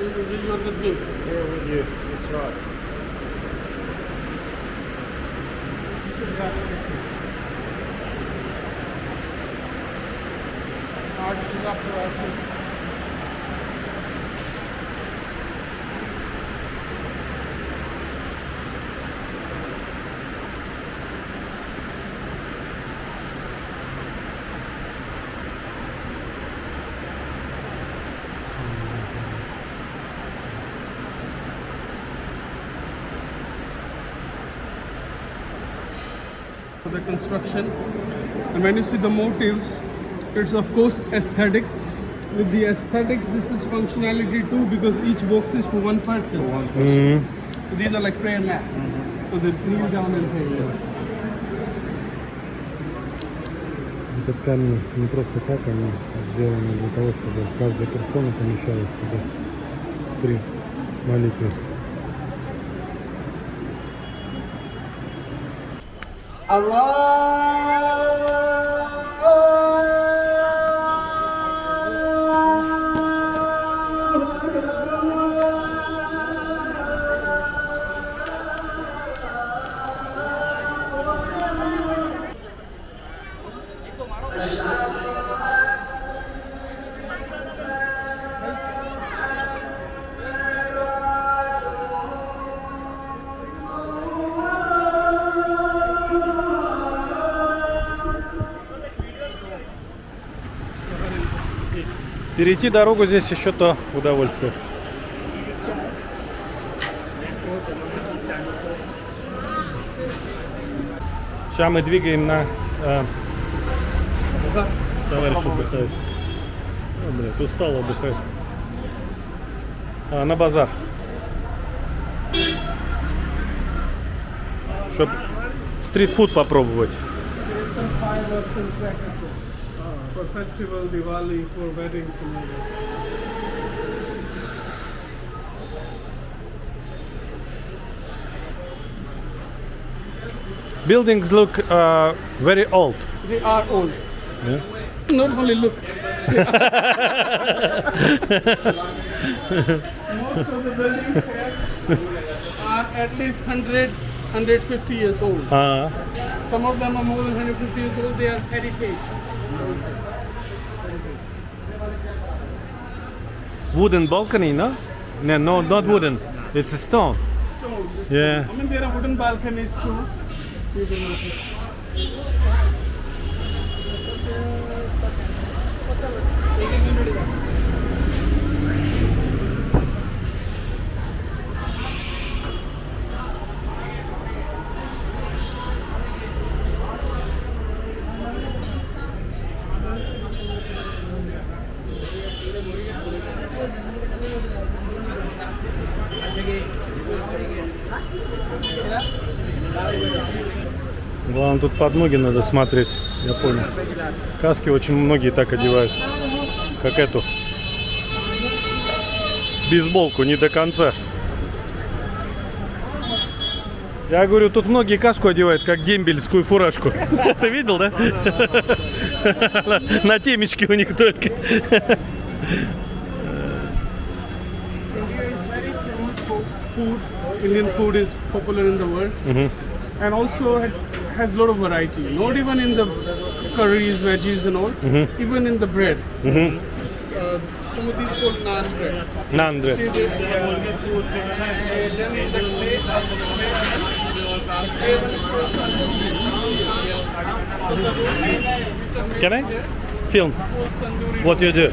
are with me. So. Here with you. That's right. Arches after arches. The construction, and when you see the motives, it's of course aesthetics. With the aesthetics, this is functionality too, because each box is for one person. These are like prayer mat, so they kneel down and pray. Этот камень не просто так, они сделаны для того, чтобы каждая персона помещалась сюда при молитве. Перейти дорогу здесь еще то удовольствие. Сейчас мы двигаем на товарищ отдыхает. О, блядь, устал, отдыхает. На базар. Чтобы стритфуд попробовать. For festival, Diwali, for weddings and all that. Buildings look very old. They are old. Yeah. Not only look. Most of the buildings here are at least 100, 150 years old. Some of them are more than 150 years old. They are heritage. Wooden balcony, no? No, not wooden. It's a stone. Stone. Yeah. I mean, there are wooden balconies too. You can notice. Главное, тут под ноги надо смотреть, я понял. Каски очень многие так одевают, как эту. Бейсболку не до конца. Я говорю, тут многие каску одевают, как дембельскую фуражку. Ты видел, да? На темечке у них только. Indian food is popular in the world, and also it has a lot of variety. Not even in the curries, veggies, and all. Even in the bread. some of these called naan bread. Naan bread. See this? Then in the plate, Can I film what you do?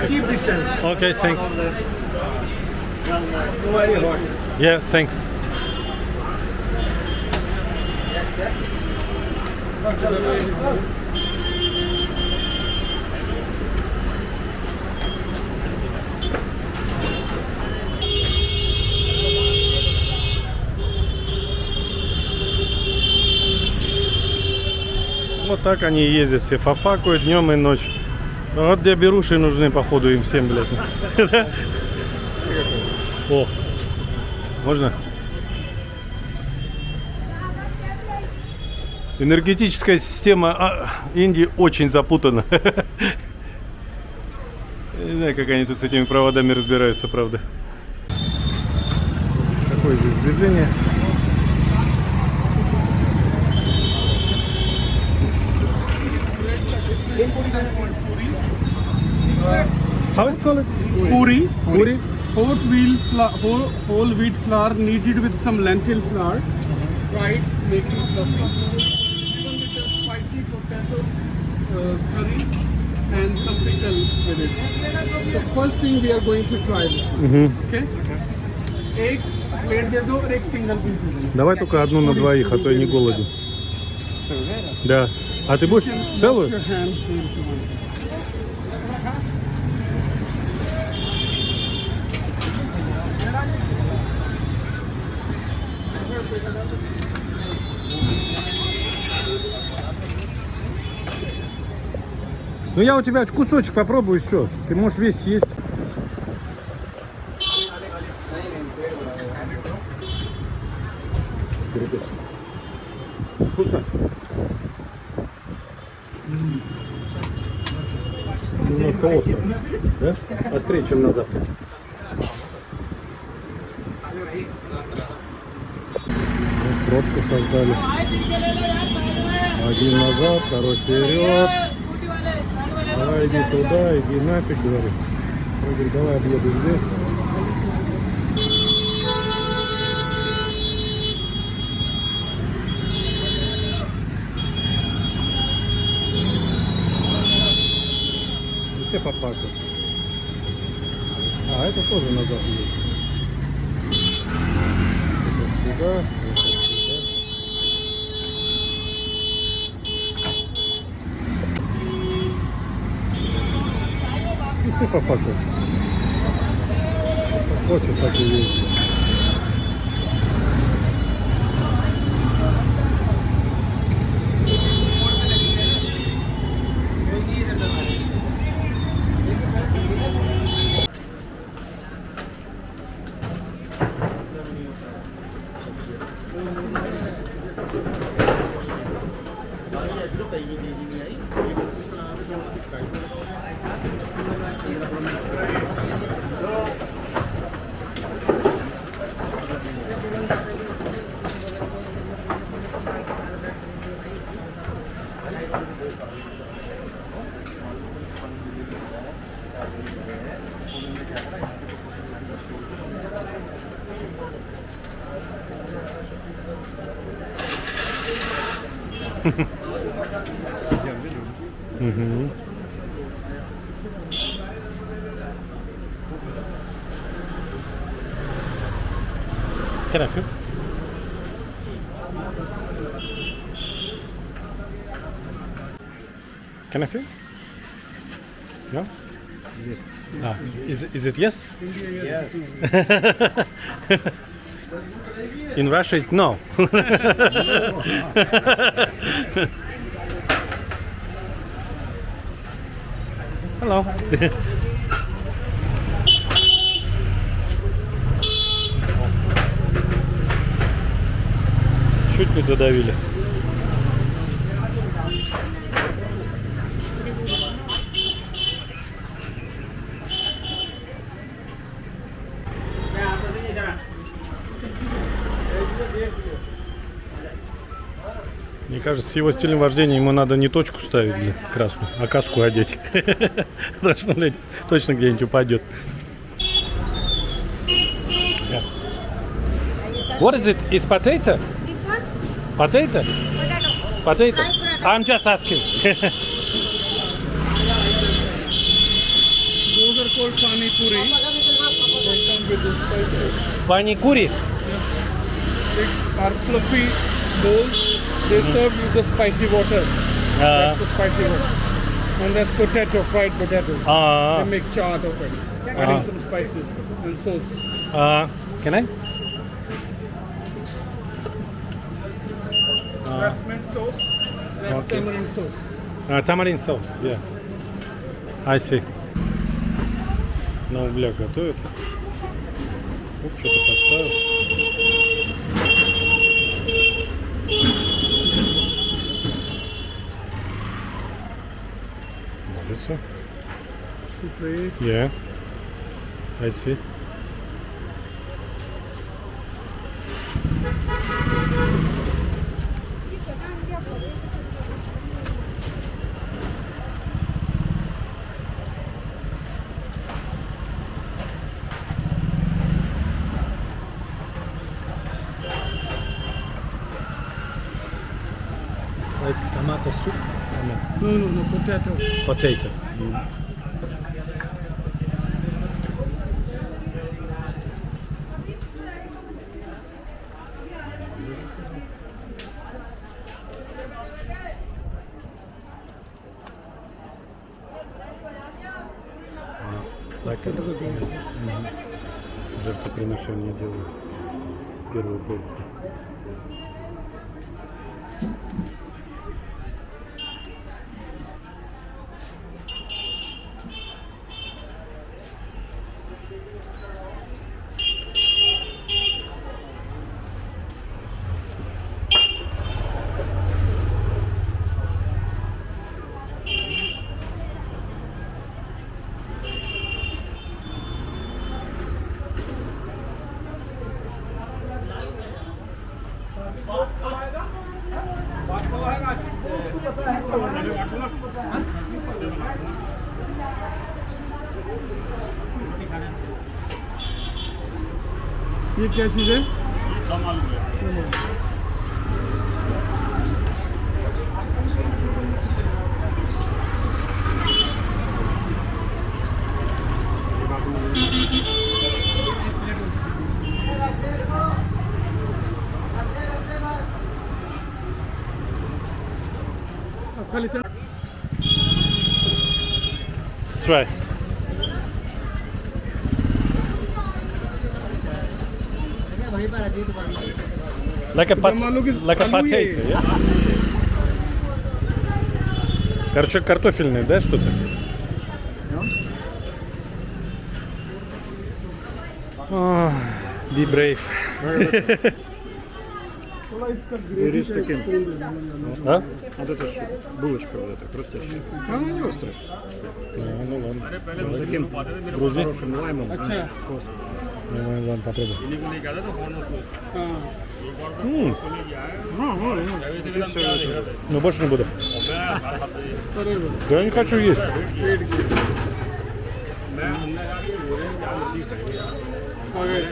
Keep distance. Okay, thanks. Yeah, thanks. Вот так они ездят, все фафакают днем и ночью. Вот где беруши нужны, походу, им всем, блядь. О, можно? Энергетическая система Индии очень запутана. Не знаю, как они тут с этими проводами разбираются, правда. Какое здесь движение? How is it called? Puri. Puri. Whole wheat flour kneaded with some lentil flour. Right, making fluffy. Even with a spicy potato curry and some pickle with it. So first thing we are going to try this one. Okay? एक plate दे दो और एक single piece दे दो. Давай только одну на двоих, а то я не голоден. Да. А ты будешь целую? Your hand here if you want. Ну я у тебя кусочек попробую, все. Ты можешь весь съесть. Вкусно? Немножко остро, да? Острее, чем на завтрак. Вот пробку создали. Один назад, второй вперед. Давай иди туда, иди нафиг, говорит. Он говорит, давай объеду здесь. И все попакают. А, это тоже назад едет. Это сюда, это сюда. И все фафакают. Хочет, так и ездит. Угу. Can I film? Can I film? No? Yes. Ah, is it yes? Yes. In Russia, it's no. Hello. Чуть не задавили. Мне кажется, с его стилем вождения ему надо не точку ставить, блин, красную, а каску одеть. Потому что, блин, точно где-нибудь упадет. What is it? Is potato? This one? Potato? Potato. Potato? Rice potato. I'm just asking. Those are called pani puri. They come with the spices. Паникури? They are fluffy bowls. They serve with the spicy water. That's the spicy water. And that's potato, fried potatoes. They make chaat of it. Adding some spices and sauce. Can I? That's mint sauce. That's Okay. tamarind sauce. Tamarind sauce, yeah. I see. На углях готовят. Оп, что-то поставил. Молится. Yeah. I see. Like tomato soup? No, potato. Potato. Так, жертвоприношение делают. Первую порцию. ये क्या चीज़ है? Try. Like a potato, yeah? Короче, картофельный, да, что-то? Be brave. Берешь таким. А? Вот это ж булочка вот эта, хрустящая. Она не острая. Ну ладно. Таким Грузи. хорошим лаймом. अच्छा Ну ладно, попробуй. Ну больше не буду. Я не хочу есть.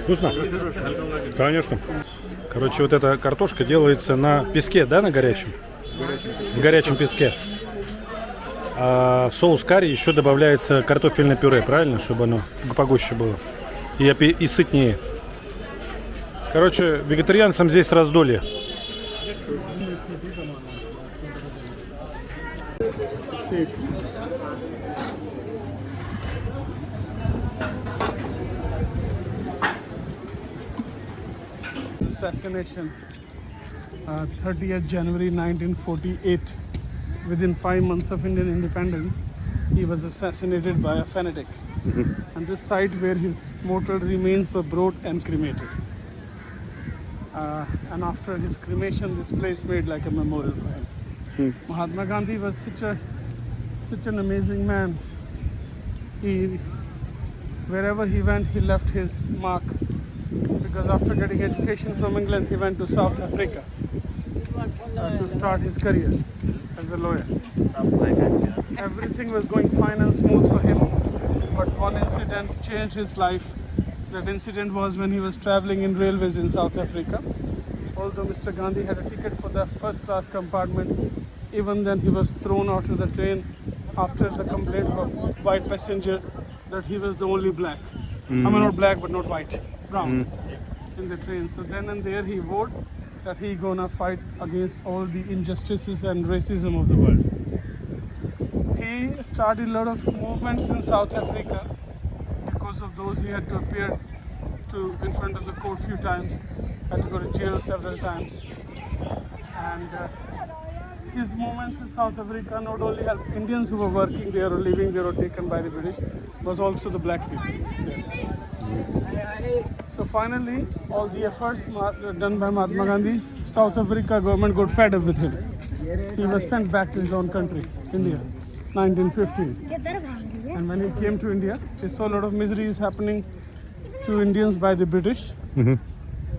Вкусно? Конечно. Короче, вот эта картошка делается на песке, да, на горячем? В горячем песке. А в соус карри еще добавляется картофельное пюре, правильно? Чтобы оно погуще было. И сытнее. Короче, вегетарианцам здесь раздолье. Assassination, 30th January 1948. Within 5 months of Indian independence, he was assassinated by a fanatic. And this site where his mortal remains were brought and cremated. And after his cremation, this place made like a memorial for him. Mahatma Gandhi was such an amazing man. Wherever he went, he left his mark. Because after getting education from England, he went to South Africa. to start his career as a lawyer. Everything was going fine and smooth for him, but one incident changed his life. That incident was when he was traveling in railways in South Africa. Although Mr. Gandhi had a ticket for the first class compartment, even then he was thrown out of the train after the complaint of a white passenger that he was the only black. I mean, not black, but not white, brown in the train. So then and there he vowed that he gonna fight against all the injustices and racism of the world. He started a lot of movements in South Africa. Because of those, he had to appear in front of the court few times, had to go to jail several times. And his movements in South Africa not only helped Indians who were working there or living there or taken by the British, was also the black people. So finally, all the efforts done by Mahatma Gandhi, South Africa government got fed up with him. He was sent back to his own country, India, 1915. And when he came to India, he saw a lot of miseries happening to Indians by the British.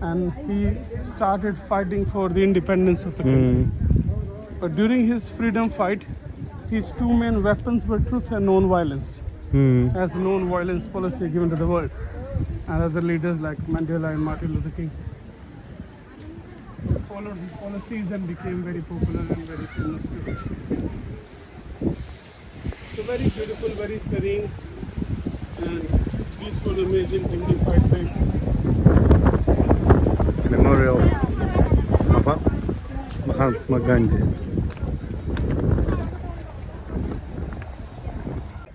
And he started fighting for the independence of the country. But during his freedom fight, his two main weapons were truth and non-violence, as a non-violence policy given to the world. And other leaders like Mandela and Martin Luther King followed his policies and became very popular and very famous too. So very beautiful, very serene and peaceful, amazing, dignified place. Memorial Mahatma Gandhi.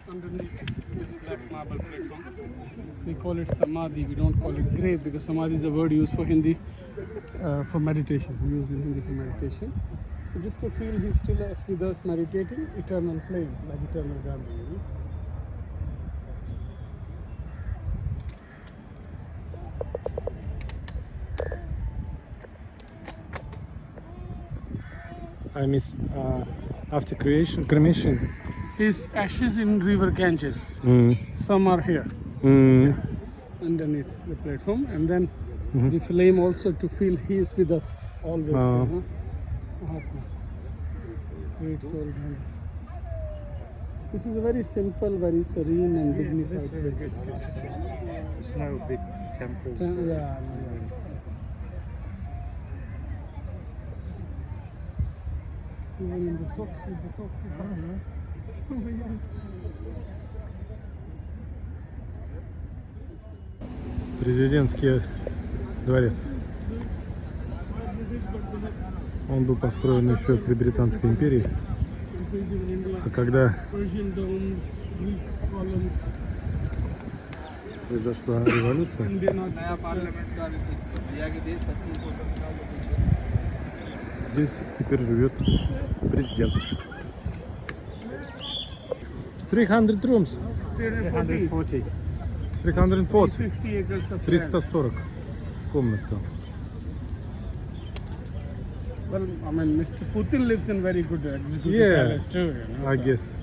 Underneath this black marble platform, we call it samadhi. We don't call it grave because samadhi is a word used for Hindi for meditation. We use in Hindi for meditation. So just to feel he's still with us meditating, eternal flame, like eternal Gandhi. You know? I miss after cremation. His ashes in river Ganges. Some are here, underneath the platform, and then the flame also to feel he is with us always. You know? Mahatma. Great soul Gandhi. This is a very simple, very serene and dignified place. There's no big temples. Yeah. Even in the socks, with the socks. Oh my God. Президентский дворец. Он был построен еще при Британской империи. А когда произошла революция, здесь теперь живет президент. 300 rooms. 340. 340. 50 acres of land. 340 комнат там. Well, I mean, Mr. Putin lives in very good executive palace too, you know. I guess.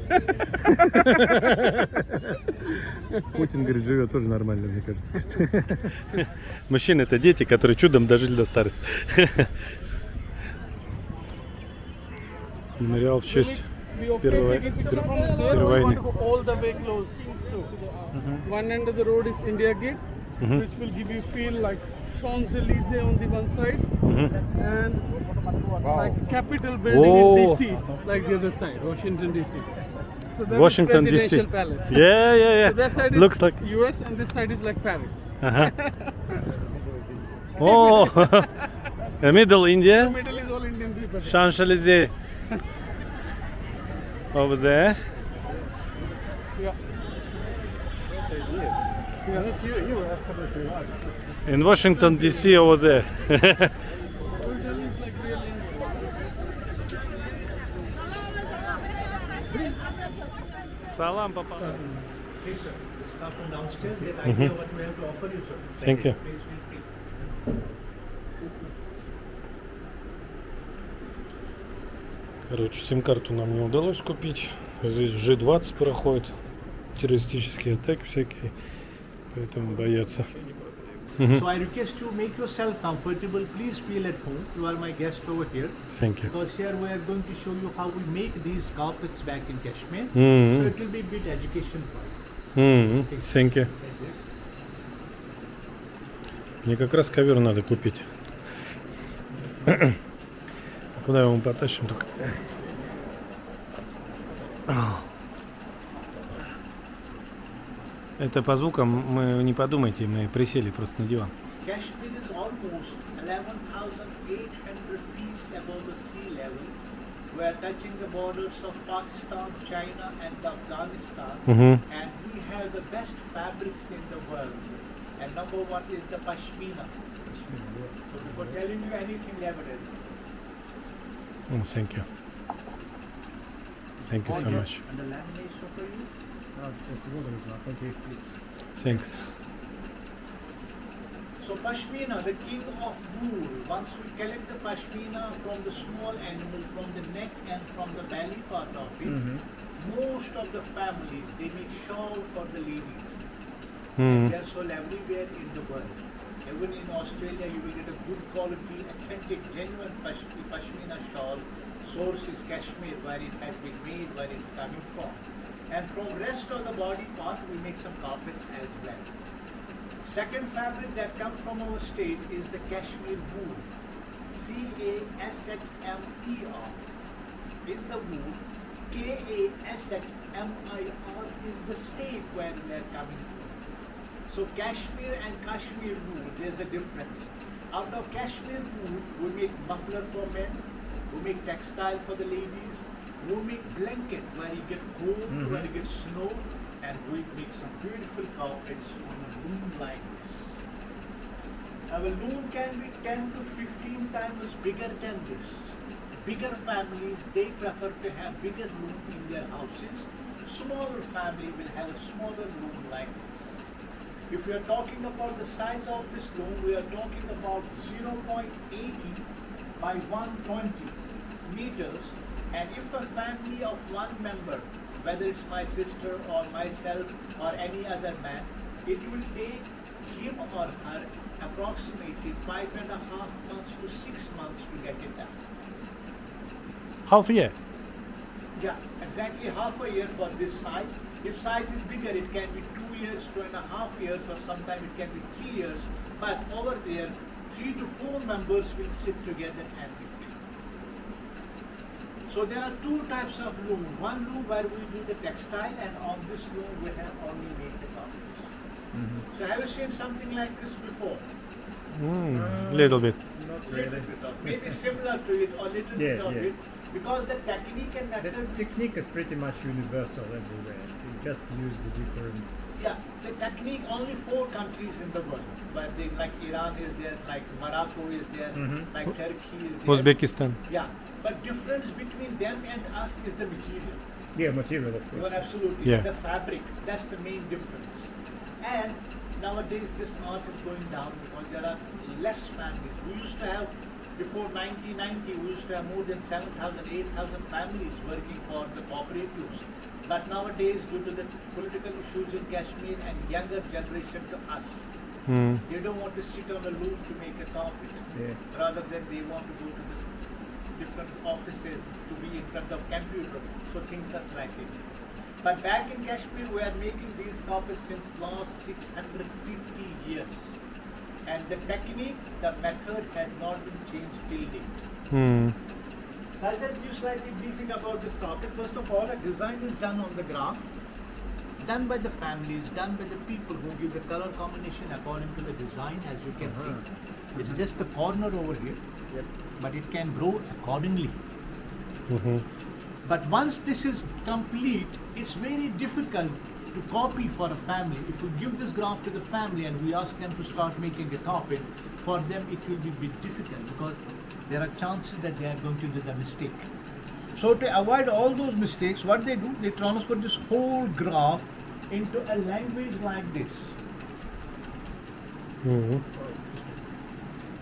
Путин, говорит, живет тоже нормально, мне кажется. Мужчины — это дети, которые чудом дожили до старости. Мемориал в честь Первой войны. All the way close. One end of the road is India Gate, which will give you feel like Champs-Élysées on the one side, and like Capitol building is DC, like the other side, Washington DC. So that Washington is DC. presidential palace. Yeah. So that side is Looks like. US and this side is like Paris. Oh, the middle India. The middle is all Indian people. Champs-Élysées. Over there. Yeah, that's you. You were absolutely right. In Washington DC over there. Delhi is like real India. Salam, Papa. Please, sir. The staff from downstairs, we have idea what we have to offer you, sir. Thank you. Please feel free. Короче, сим-карту нам не удалось купить. Здесь G20 проходит. Террористические атаки всякие. Поэтому боятся So I request you make yourself comfortable. Please feel at home. You are my guest over here. Thank you. Because here we are going to show you how we make these carpets back in Kashmir. Mm-hmm. So it will be a bit education for you. Thank you. Мне как раз ковер надо купить. Куда его мы потащим только? Это по звукам, мы не подумайте, мы присели просто на диван. Kashmir is almost 11,800 feet above the sea level. We are touching the borders of Pakistan, China and Afghanistan. And we have the best fabrics in the world. And number one is the Pashmina. So before telling you anything, elaborate. Oh, thank you. Thank you so much. And the lamination for you? Just the wilderness one. Thank you. Please. Thanks. So Pashmina, the king of wool. Once we collect the Pashmina from the small animal, from the neck and from the belly part of it, most of the families, they make shawl for the ladies. They are sold everywhere in the world. Even in Australia, you will get a good quality, authentic, genuine Pashmina shawl. Source is Kashmir, where it has been made, where it's coming from. And from rest of the body part, we make some carpets as well. Second fabric that comes from our state is the Kashmir wool. Casmer is the wool. Kasmir is the state where they are coming from. So Kashmir and Kashmir wool, there's a difference. Out of Kashmir wool, we make muffler for men, we make textile for the ladies, we make blanket where you get cold, where you get snow, and we make some beautiful carpets on a loom like this. Now a loom can be 10 to 15 times bigger than this. Bigger families, they prefer to have bigger loom in their houses. Smaller family will have a smaller loom like this. If we are talking about the size of this loom, we are talking about 0.80 by 120 meters. And if a family of one member, whether it's my sister or myself or any other man, it will take him or her approximately 5.5 months to 6 months to get it done. Half a year. Yeah, exactly half a year for this size. If size is bigger, it can be 2 years, 2.5 years, or sometimes it can be 3 years. But over there, 3 to 4 members will sit together and make it. So there are two types of loom. One loom where we do the textile, and on this loom we have only made the carpets. So have you seen something like this before? Little bit. Not Little really. bit of, maybe similar to it or little bit of it, because the technique and The method. technique is pretty much universal everywhere. You just use the different. Yeah, the technique only 4 countries in the world, but they, like Iran is there, like Morocco is there, like Turkey is there. Uzbekistan. Yeah, but difference between them and us is the material. Yeah, material, of You course. are absolutely Yeah. the fabric. That's the main difference. And nowadays this art is going down because there are less families. We used to have, before 1990, we used to have more than 7,000, 8,000 families working for the cooperatives. But nowadays, due to the political issues in Kashmir and younger generation to us, they don't want to sit on a loom to make a carpet. Yeah. Rather than they want to go to the different offices to be in front of computer. So things are slacking. But back in Kashmir, we are making these carpets since last 650 years. And the technique, the method has not been changed till date. So I'll just give you slightly briefing about this carpet. First of all, a design is done on the graph, done by the families, done by the people who give the color combination according to the design, as you can see. It's just the corner over here, but it can grow accordingly. But once this is complete, it's very difficult to copy for a family. If we give this graph to the family and we ask them to start making a carpet, for them it will be a bit difficult because there are chances that they are going to do the mistake. So to avoid all those mistakes, what they do, they transfer this whole graph into a language like this.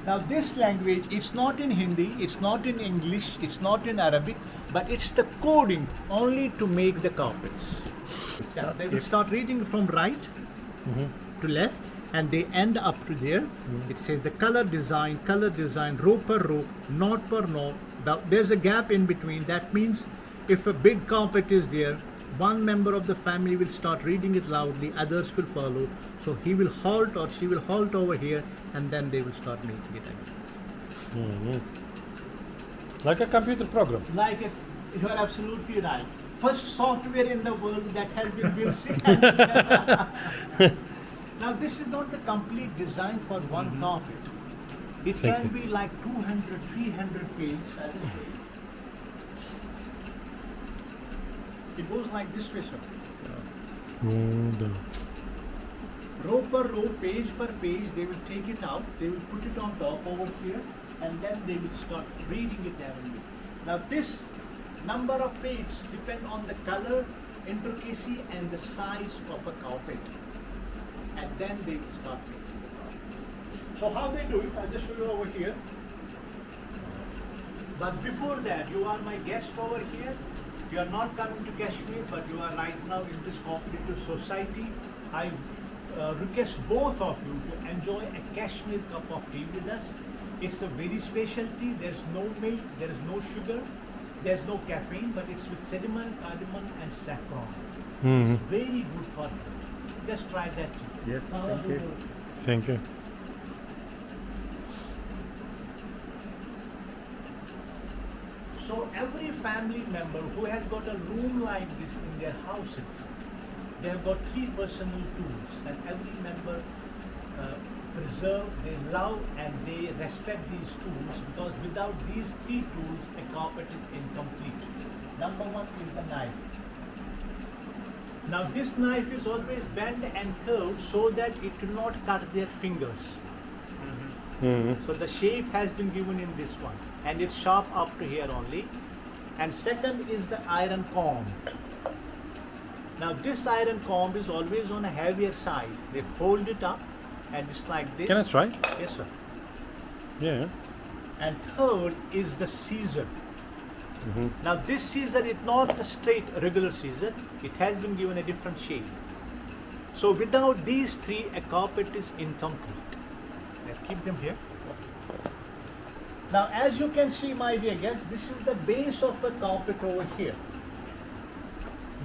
Now this language, it's not in Hindi, it's not in English, it's not in Arabic, but it's the coding only to make the carpets. Yeah, they will start reading from right to left, and they end up to there. It says the color design, row per row, knot per knot. There's a gap in between. That means if a big carpet is there, one member of the family will start reading it loudly, others will follow. So he will halt or she will halt over here, and then they will start making it again. Like a computer program. Like it, you are absolutely right. First software in the world that has been built. Now this is not the complete design for one carpet. It Thank can you. be like 200, 300 pages. It goes like this way, sir. Row per row, page per page, they will take it out, they will put it on top over here, and then they will start reading it heavily. Now this number of pages depend on the color, intricacy and the size of a carpet. And then they will start making the carpet. So how they do it, I'll just show you over here. But before that, you are my guest over here. You are not coming to Kashmir, but you are right now in this cooperative society. I request both of you to enjoy a Kashmir cup of tea with us. It's a very special tea. There's no milk, there is no sugar, there's no caffeine, but it's with cinnamon, cardamom and saffron. It's very good for health. Just try that tea. Yeah, thank you. Thank you. So every family member who has got a room like this in their houses, they have got 3 personal tools, and every member preserve, they love and they respect these tools, because without these 3 tools a carpet is incomplete. Number 1 is the knife. Now this knife is always bent and curved so that it will not cut their fingers. So the shape has been given in this one, and it's sharp up to here only. And second is the iron comb. Now this iron comb is always on a heavier side. They hold it up and it's like this. Can I try? Yes, sir. Yeah. And third is the scissor. Now this scissor is not the straight regular scissor. It has been given a different shape. So without these 3, a carpet is incomplete. Let's keep them here. Now as you can see, my dear guests, this is the base of a carpet over here.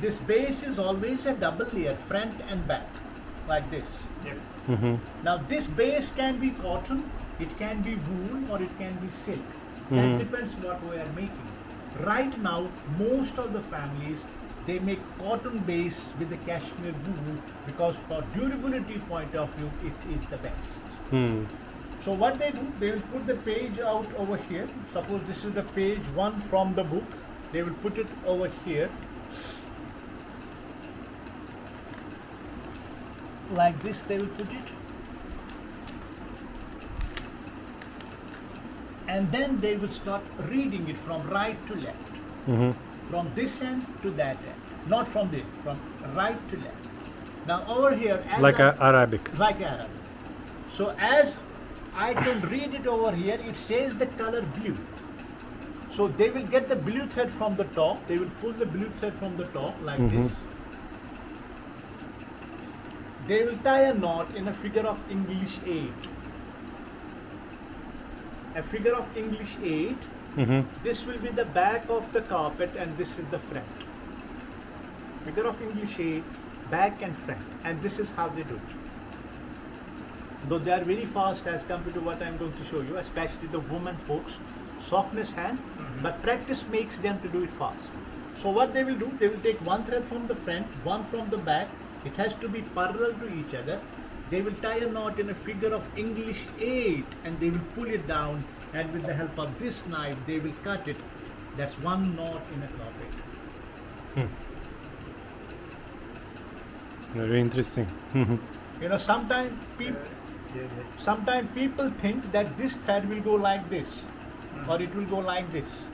This base is always a double layer, front and back, like this. Now this base can be cotton, it can be wool, or it can be silk. That depends what we are making. Right now, most of the families, they make cotton base with the cashmere wool, because for durability point of view, it is the best. So what they do, they will put the page out over here. Suppose this is the page 1 from the book. They will put it over here. Like this they will put it. And then they will start reading it from right to left. From this end to that end. Not from there, from right to left. Now over here, as Like Arabic. like Arabic. So as I can read it over here, it says the color blue. So they will get the blue thread from the top. They will pull the blue thread from the top like this. They will tie a knot in a figure of English 8. A figure of English 8. This will be the back of the carpet and this is the front. Figure of English 8, back and front. And this is how they do it. Though they are very fast as compared to what I am going to show you, especially the women folks, softness hand, but practice makes them to do it fast. So what they will do, they will take 1 thread from the front, 1 from the back. It has to be parallel to each other. They will tie a knot in a figure of English 8 and they will pull it down, and with the help of this knife they will cut it. That's 1 knot in a carpet. Very interesting. You know, sometimes people think that this thread will go like this, or it will go like this.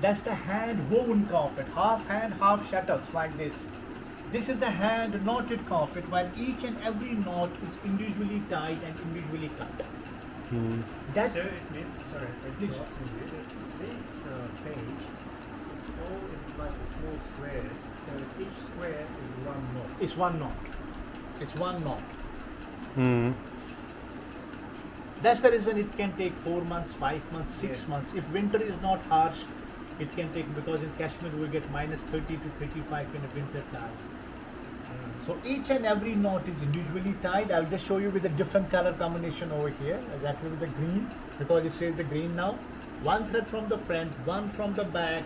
That's the hand woven carpet, half hand, half shuttles like this. This is a hand knotted carpet, while each and every knot is individually tied and individually cut. That So it means, sorry for Please. interrupting you, this page, it's all in like the small squares, so it's each square is 1 knot. is 1 knot. It's 1 knot. Mm. That's the reason it can take 4 months, 5 months, 6 months. If winter is not harsh, it can take, because in Kashmir we get minus 30 to 35 in the winter time. So each and every knot is individually tied. I'll just show you with a different color combination over here. Exactly with the green, because it says the green now. One thread from the front, one from the back,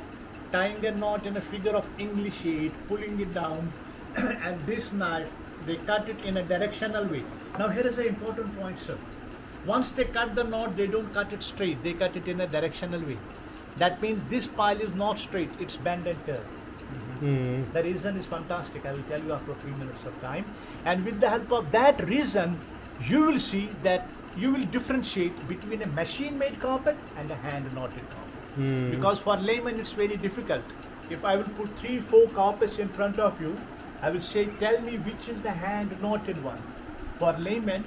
tying a knot in a figure of English shape, pulling it down, and this knife, they cut it in a directional way. Now here is an important point, sir. Once they cut the knot, they don't cut it straight, they cut it in a directional way. That means this pile is not straight, it's bent and curved. Mm. The reason is fantastic. I will tell you after a few minutes of time. And with the help of that reason, you will see that you will differentiate between a machine-made carpet and a hand-knotted carpet. Mm. Because for layman, it's very difficult. If I will put 3-4 carpets in front of you, I will say, tell me which is the hand-knotted one. For layman,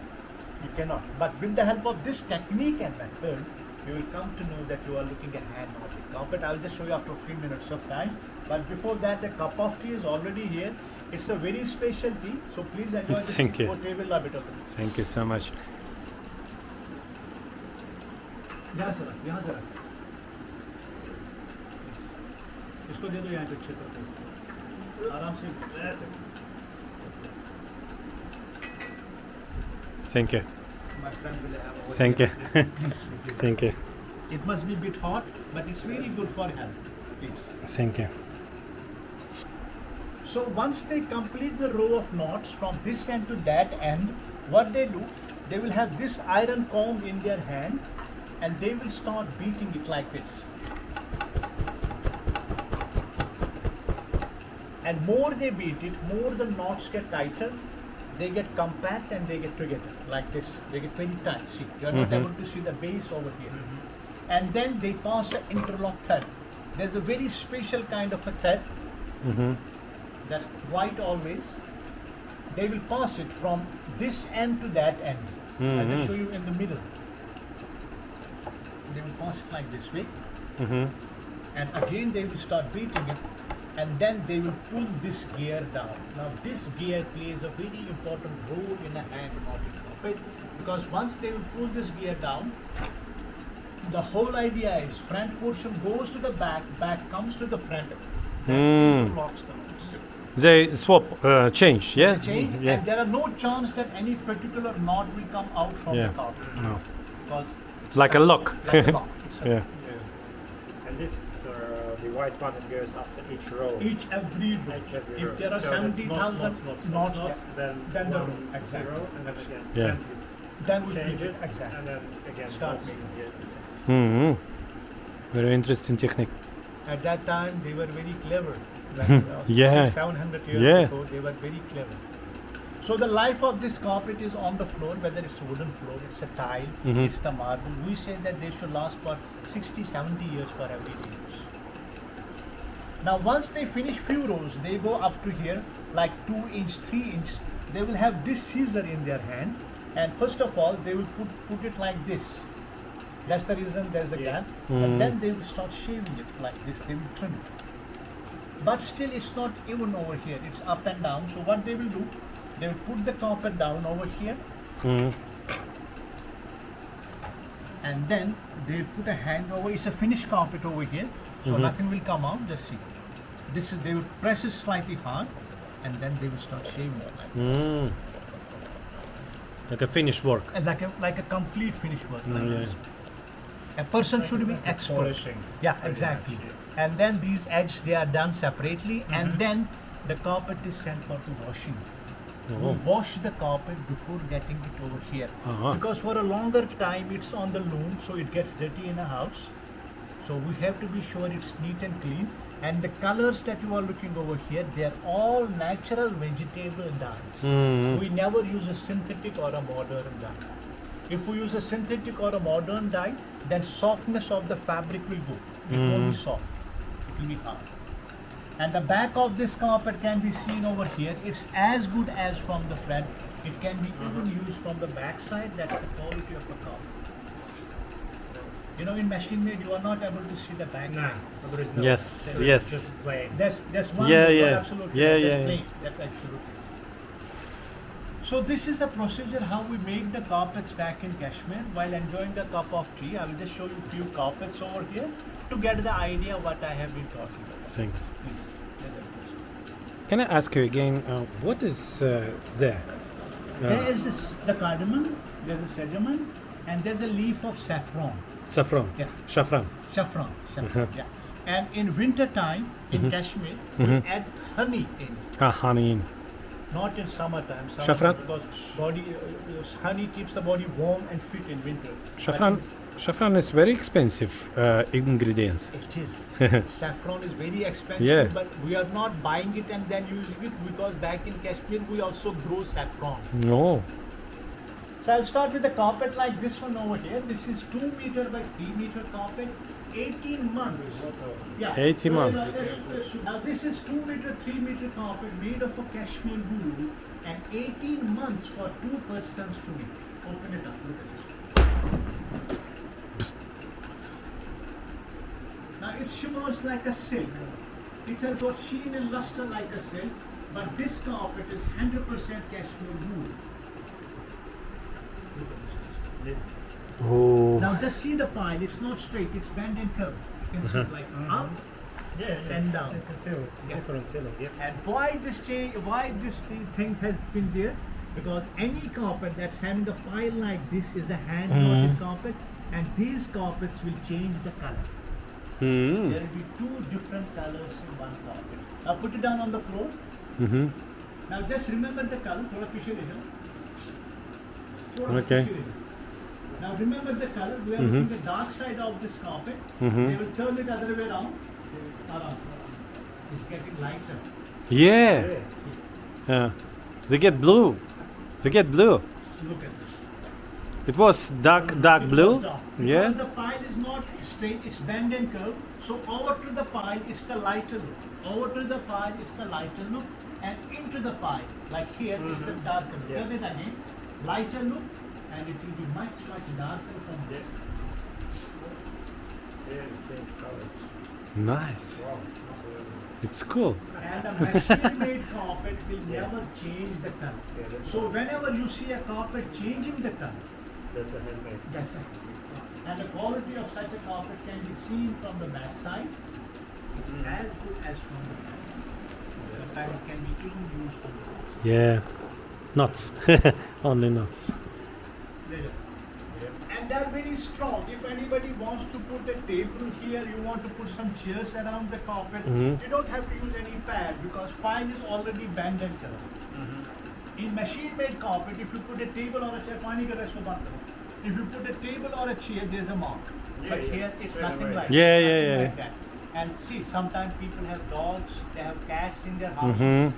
you cannot. But with the help of this technique and method, you will come to know that you are looking at hand-knotted carpet. I will just show you after a few minutes of time. But before that, a cup of tea is already here. It's a very special tea, so please enjoy this Thank you. portable a bit of it. Thank you so much. यहाँ से रख, यहाँ से रख। इसको दे दो यहाँ पे क्षेत्र पे। आराम से ऐसे। Thank you. My friend will have over Thank you. here. Please. Thank you. It must be a bit hot, but it's very good for health. Please. Thank you. So once they complete the row of knots from this end to that end, what they do, they will have this iron comb in their hand and they will start beating it like this. And more they beat it, more the knots get tighter, they get compact and they get together like this. They get very tight. See, you are not Mhm. able to see the base over here. And then they pass an interlock thread. There's a very special kind of a thread Mm-hmm. that's white always. They will pass it from this end to that end. I'll just show you in the middle. They will pass it like this way, Mm-hmm. and again they will start beating it, and then they will pull this gear down. Now this gear plays a very important role in a hand knotted carpet, because once they will pull this gear down, the whole idea is front portion goes to the back, back comes to the front, then locks the knots. They swap, change, yeah? They change, Yeah. and there are no chance that any particular knot will come out from Yeah. the carpet. No. Because it's Like a lock. Like a lock. It's a- Yeah. And this, the white one, it goes after each row. Each every row. Each every If row. there are So that's 70,000 knots, knots, then the one row. Exactly. zero, and then again. Yeah. Then you then we change flip it, exactly. and then again Start knots. making it. Mm-hmm. Very interesting technique. At that time, they were very clever. Like, Yeah. 700 years Yeah. ago, they were very clever. So the life of this carpet is on the floor, whether it's a wooden floor, it's a tile, Mhm. it's the marble. We say that they should last for 60, 70 years for everyday use. Now once they finish few rows, they go up to here, like 2 inch, 3 inch. They will have this scissor in their hand, and first of all, they will put it like this. That's the reason there's the Yes. gap. Mm. And then they will start shaving it like this. They will trim it. But still, it's not even over here. It's up and down. So what they will do, they will put the carpet down over here, Mm. and then they will put a hand over. It's a finished carpet over here, so nothing will come out. Just see. This is, they will press it slightly hard, and then they will start shaving it like, Mm. Like a finished work. and like a complete finished work. Like yeah. this. A person should be Like expert. polishing. Yeah, Pretty exactly. much, And then these edges, they are done separately, and then the carpet is sent for to washing. We Oh. wash the carpet before getting it over here, Uh-huh. because for a longer time it's on the loom, so it gets dirty in a house. So we have to be sure it's neat and clean. And the colors that you are looking over here, they are all natural vegetable dyes. Mm. We never use a synthetic or a modern dye. If we use a synthetic or a modern dye, then softness of the fabric will go. It won't be soft. It will be hard. And the back of this carpet can be seen over here. It's as good as from the front. It can be even used from the back side. That's the quality of the carpet. You know, in machine made, you are not able to see the back. No, there is no. Yes, there is yes. Just plain. That's one. Yeah, you are yeah. Absolutely. Yeah, That's yeah, plain. That's absolutely. So this is the procedure how we make the carpets back in Kashmir while enjoying a cup of tea. I will just show you a few carpets over here to get the idea what I have been talking about. Thanks. Please. Can I ask you again, what is there? There is the cardamom, there's a cinnamon, and there's a leaf of saffron. Saffron. Yeah. Saffron. Saffron, Uh-huh. yeah. And in winter time in Kashmir, we add honey in it. Honey in. Not in summertime. Saffron? Because honey keeps the body warm and fit in winter. Saffron. Saffron is very expensive ingredients. It is. Saffron is very expensive, Yeah. but we are not buying it and then using it because back in Kashmir we also grow saffron. No. So I'll start with the carpet like this one over here. This is 2 meter by 3 meter carpet. 18 months. Yeah. 18 months. Now this is 2 meter, 3 meter carpet made of a Kashmir wool and 18 months for 2 persons to make. Open it up. Look at this. Now it shimmers like a silk. It has got sheen and luster like a silk, but this carpet is 100% Kashmir wool. Look at this. Oh. Now just see the pile, it's not straight, it's bent and curved. You can see it like up and down. Different feeling. Yeah. And why this thing has been there? Because any carpet that's having a pile like this is a hand knotted carpet, and these carpets will change the color. Mm. There will be 2 different colors in one carpet. Now put it down on the floor. Mm-hmm. Now just remember the color. Thoda piche le jao. Thoda Okay. piche le jao. Now remember the color. We are looking the dark side of this carpet. Mhm. They will turn it other way around. It's getting lighter. Yeah. See, They get blue. They get blue. look at this. It was dark It blue. goes down. Yeah. Because the pile is not straight, it's bend and curved. So over to the pile, it's the lighter look. Over to the pile, it's the lighter look. And into the pile, like here, is the darker look. Turn it again. Lighter look, and it will be much, much darker from there. Nice. It's cool. And a machine-made carpet will never change the color. So whenever you see a carpet changing the color, That's a handmade. that's a handmade carpet. And the quality of such a carpet can be seen from the back side. It's as good as from the front. Sometimes it can be even used from the back side. Yeah. Nuts. Only nuts. There. And they're very strong. If anybody wants to put a table here, you want to put some chairs around the carpet, you don't have to use any pad because pile is already bent and curved. In machine-made carpet, if you put a table or a chair, if you put a table or a chair, there's a mark. But here it's nothing like Yeah, it's yeah, nothing yeah. like that. And see, sometimes people have dogs, they have cats in their houses. Mm-hmm.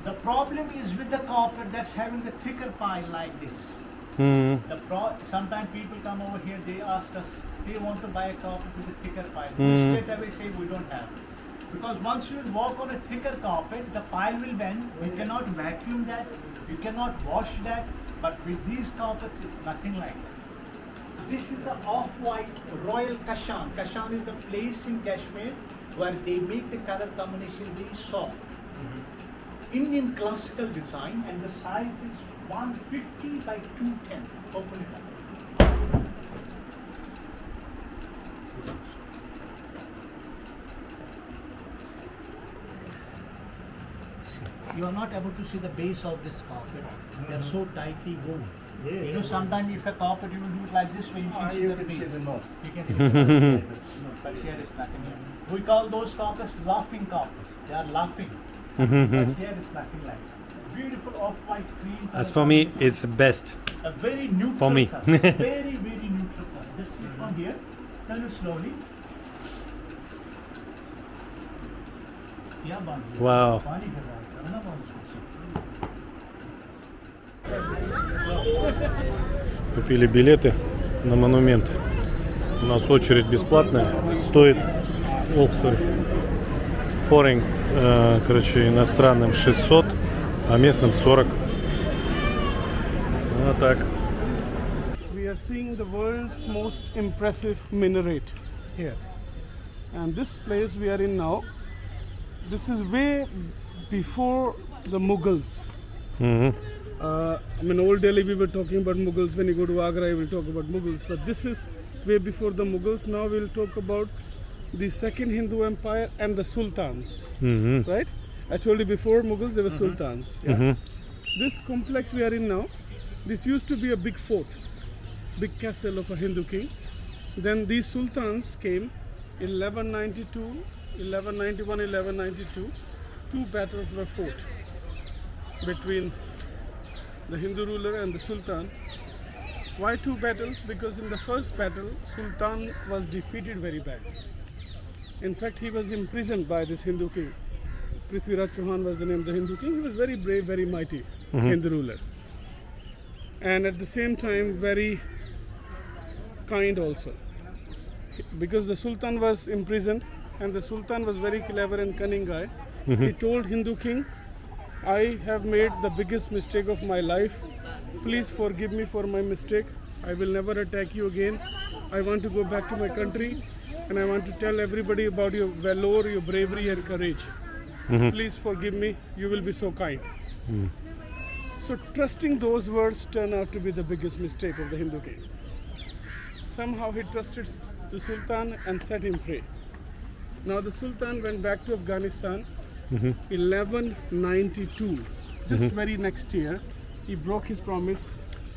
The problem is with the carpet that's having a thicker pile like this. Mm. Sometimes people come over here, they ask us, they want to buy a carpet with a thicker pile. We straight away say we don't have. Because once you walk on a thicker carpet, the pile will bend. You cannot vacuum that, you cannot wash that. But with these carpets, it's nothing like that. This is an off-white royal Kashan. Kashan is the place in Kashmir where they make the color combination very soft. Indian classical design, and the size is 150 by 210. Open it up. You are not able to see the base of this carpet. They are so tightly woven. You know, sometimes if a carpet you will do it like this way, you can see the base. knots. You can see the base. But here is nothing. We call those carpets laughing carpets. They are laughing. But here is nothing like that. Beautiful off-white green color. As for me, it's the best. A very neutral For me. color. Very, very neutral color. Just see from here. Turn it slowly. Yeah, Bandi. Wow. Pani kar raha hai. Karna paani socha. Купили билеты на монумент. У нас очередь бесплатная. Стоит foreign, короче, иностранным 600, а местным 40. Вот так. We are seeing the world's most impressive minaret here. And this place we are in now, this is way before the Mughals. I mean, old Delhi we were talking about Mughals. When you go to Agra, you will talk about Mughals. But this is way before the Mughals. Now we'll talk about the second Hindu empire and the sultans. Right? I told you before Mughals, they were sultans. Yeah? This complex we are in now, this used to be a big fort, big castle of a Hindu king. Then these sultans came in 1192, 1191, 1192. Two battles were fought between the Hindu ruler and the sultan. Why two battles? Because in the first battle, sultan was defeated very badly. In fact, he was imprisoned by this Hindu king. Prithviraj Chauhan was the name of the Hindu king. He was very brave, very mighty Hindu ruler. And at the same time, very kind also. Because the sultan was imprisoned and the sultan was very clever and cunning guy. He told Hindu king, I have made the biggest mistake of my life. Please forgive me for my mistake. I will never attack you again. I want to go back to my country and I want to tell everybody about your valor, your bravery and courage. Please forgive me. You will be so kind. So trusting those words turned out to be the biggest mistake of the Hindu king. Somehow he trusted the sultan and set him free. Now the sultan went back to Afghanistan 1192, just very next year. He broke his promise,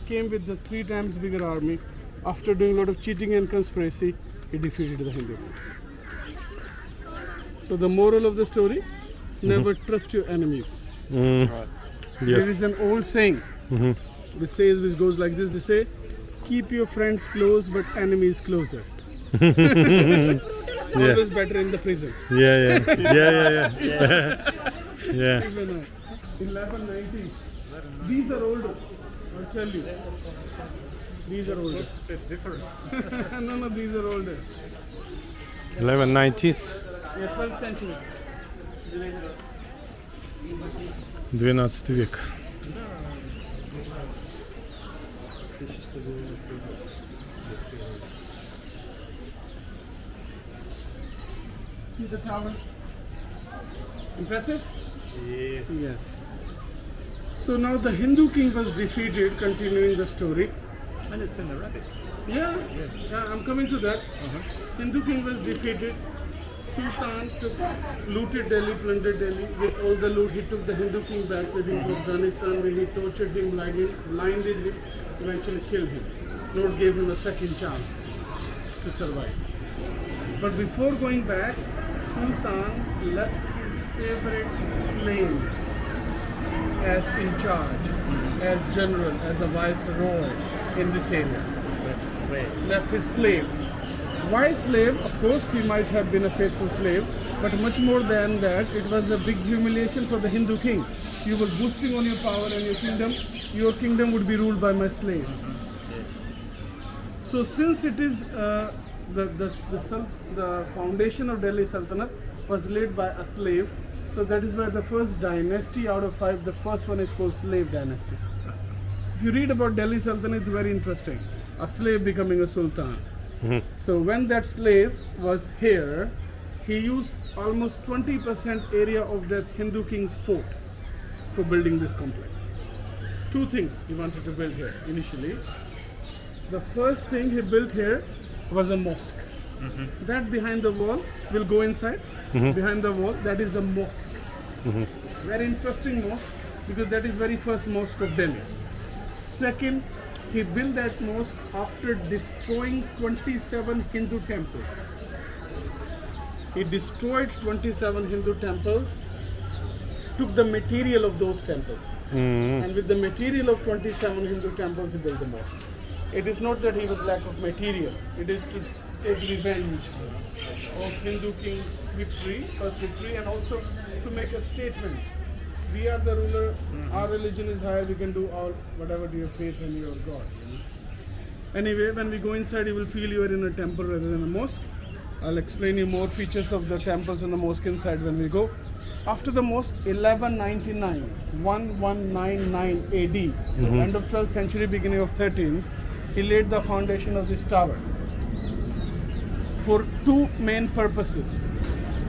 came with the 3 times bigger army. After doing a lot of cheating and conspiracy, he defeated the Hindu king. So the moral of the story, never trust your enemies. Yes. There is an old saying which goes like this. They say, keep your friends close but enemies closer. Always better in the prison. Yeah. Even 1190. These are older. I'll tell you. These are older. A bit different. No, these are older. 1190s. Yeah, 12th century. 12 век. See the tower? Impressive? Yes. So now the Hindu king was defeated, continuing the story. And it's in Arabic. Yeah, I'm coming to that. Hindu king was defeated. Sultan looted Delhi, plundered Delhi. With all the loot, he took the Hindu king back with him to Afghanistan, where he tortured him, blinded him, eventually killed him. Lord gave him a second chance to survive. But before going back, Sultan left his favorite slave as in charge, as general, as a viceroy in this area. Left his slave. Why slave? Of course, he might have been a faithful slave, but much more than that, it was a big humiliation for the Hindu king. You were boosting on your power and your kingdom would be ruled by my slave. So since it is the foundation of Delhi Sultanate was laid by a slave, so that is why the first dynasty out of 5, the first one is called slave dynasty. If you read about Delhi Sultanate, it's very interesting. A slave becoming a sultan. So when that slave was here, he used almost 20% area of the Hindu king's fort for building this complex. 2 things he wanted to build here initially. The first thing he built here was a mosque. That behind the wall, we'll go inside. Behind the wall, that is a mosque. Very interesting mosque because that is very first mosque of Delhi. Second, he built that mosque after destroying 27 Hindu temples. He destroyed 27 Hindu temples, took the material of those temples, and with the material of 27 Hindu temples, he built the mosque. It is not that he was lack of material, it is to take revenge of Hindu king's victory, first victory, and also to make a statement. We are the ruler, our religion is higher, we can do all whatever to your faith and your God. Anyway, when we go inside, you will feel you are in a temple rather than a mosque. I'll explain you more features of the temples and the mosque inside when we go. After the mosque, 1199, 1199 AD, so end of 12th century, beginning of 13th, he laid the foundation of this tower. for two main purposes.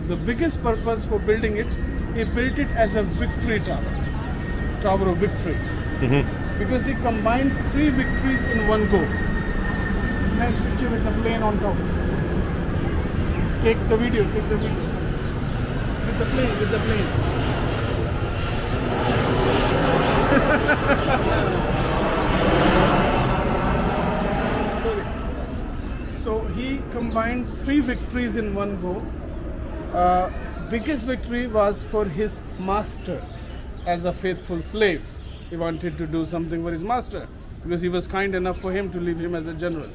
The biggest purpose for building it, he built it as a victory tower, tower of victory, because he combined 3 victories in one go. Nice picture with the plane on top. Take the video, With the plane. Sorry. So he combined 3 victories in one go. Biggest victory was for his master as a faithful slave. He wanted to do something for his master because he was kind enough for him to leave him as a general.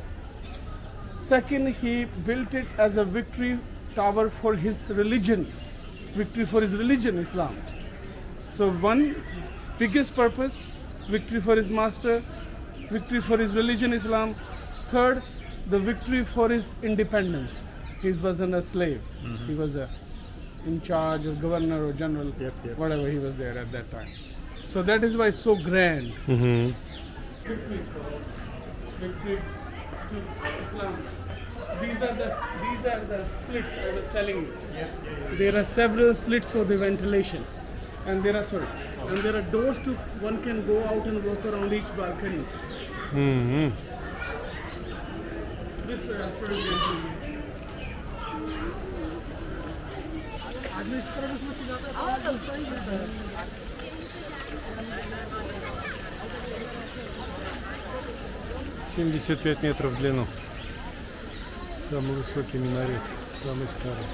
Second, he built it as a victory tower for his religion, victory for his religion, Islam. So one biggest purpose, victory for his master, victory for his religion, Islam. Third, the victory for his independence. He wasn't a slave. He was in charge or governor or general, whatever he was there at that time. So that is why it's so grand. Victory to Islam. These are the slits I was telling you. There are several slits for the ventilation, and there are doors to one can go out and walk around each balconies. This way I'll show you. «75 метров в длину». Самый высокий минарет, самый старый.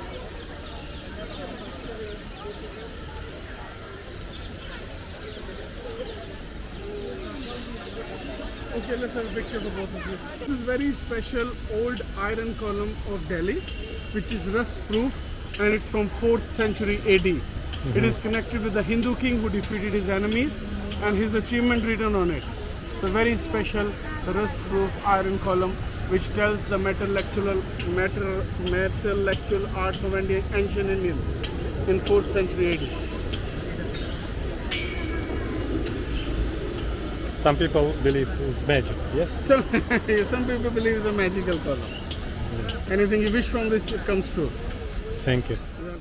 Okay, let's have a picture of both of you. This is very special old iron column of Delhi, which is rust proof, and it's from 4th century AD. It is connected with the Hindu king who defeated his enemies and his achievement written on it. It's a very special rust proof iron column which tells the metallurgical arts of ancient Indians in 4th century AD. Some people believe it's magic, yes? Some people believe it's a magical column. Anything you wish from this comes true. Thank you. Yeah.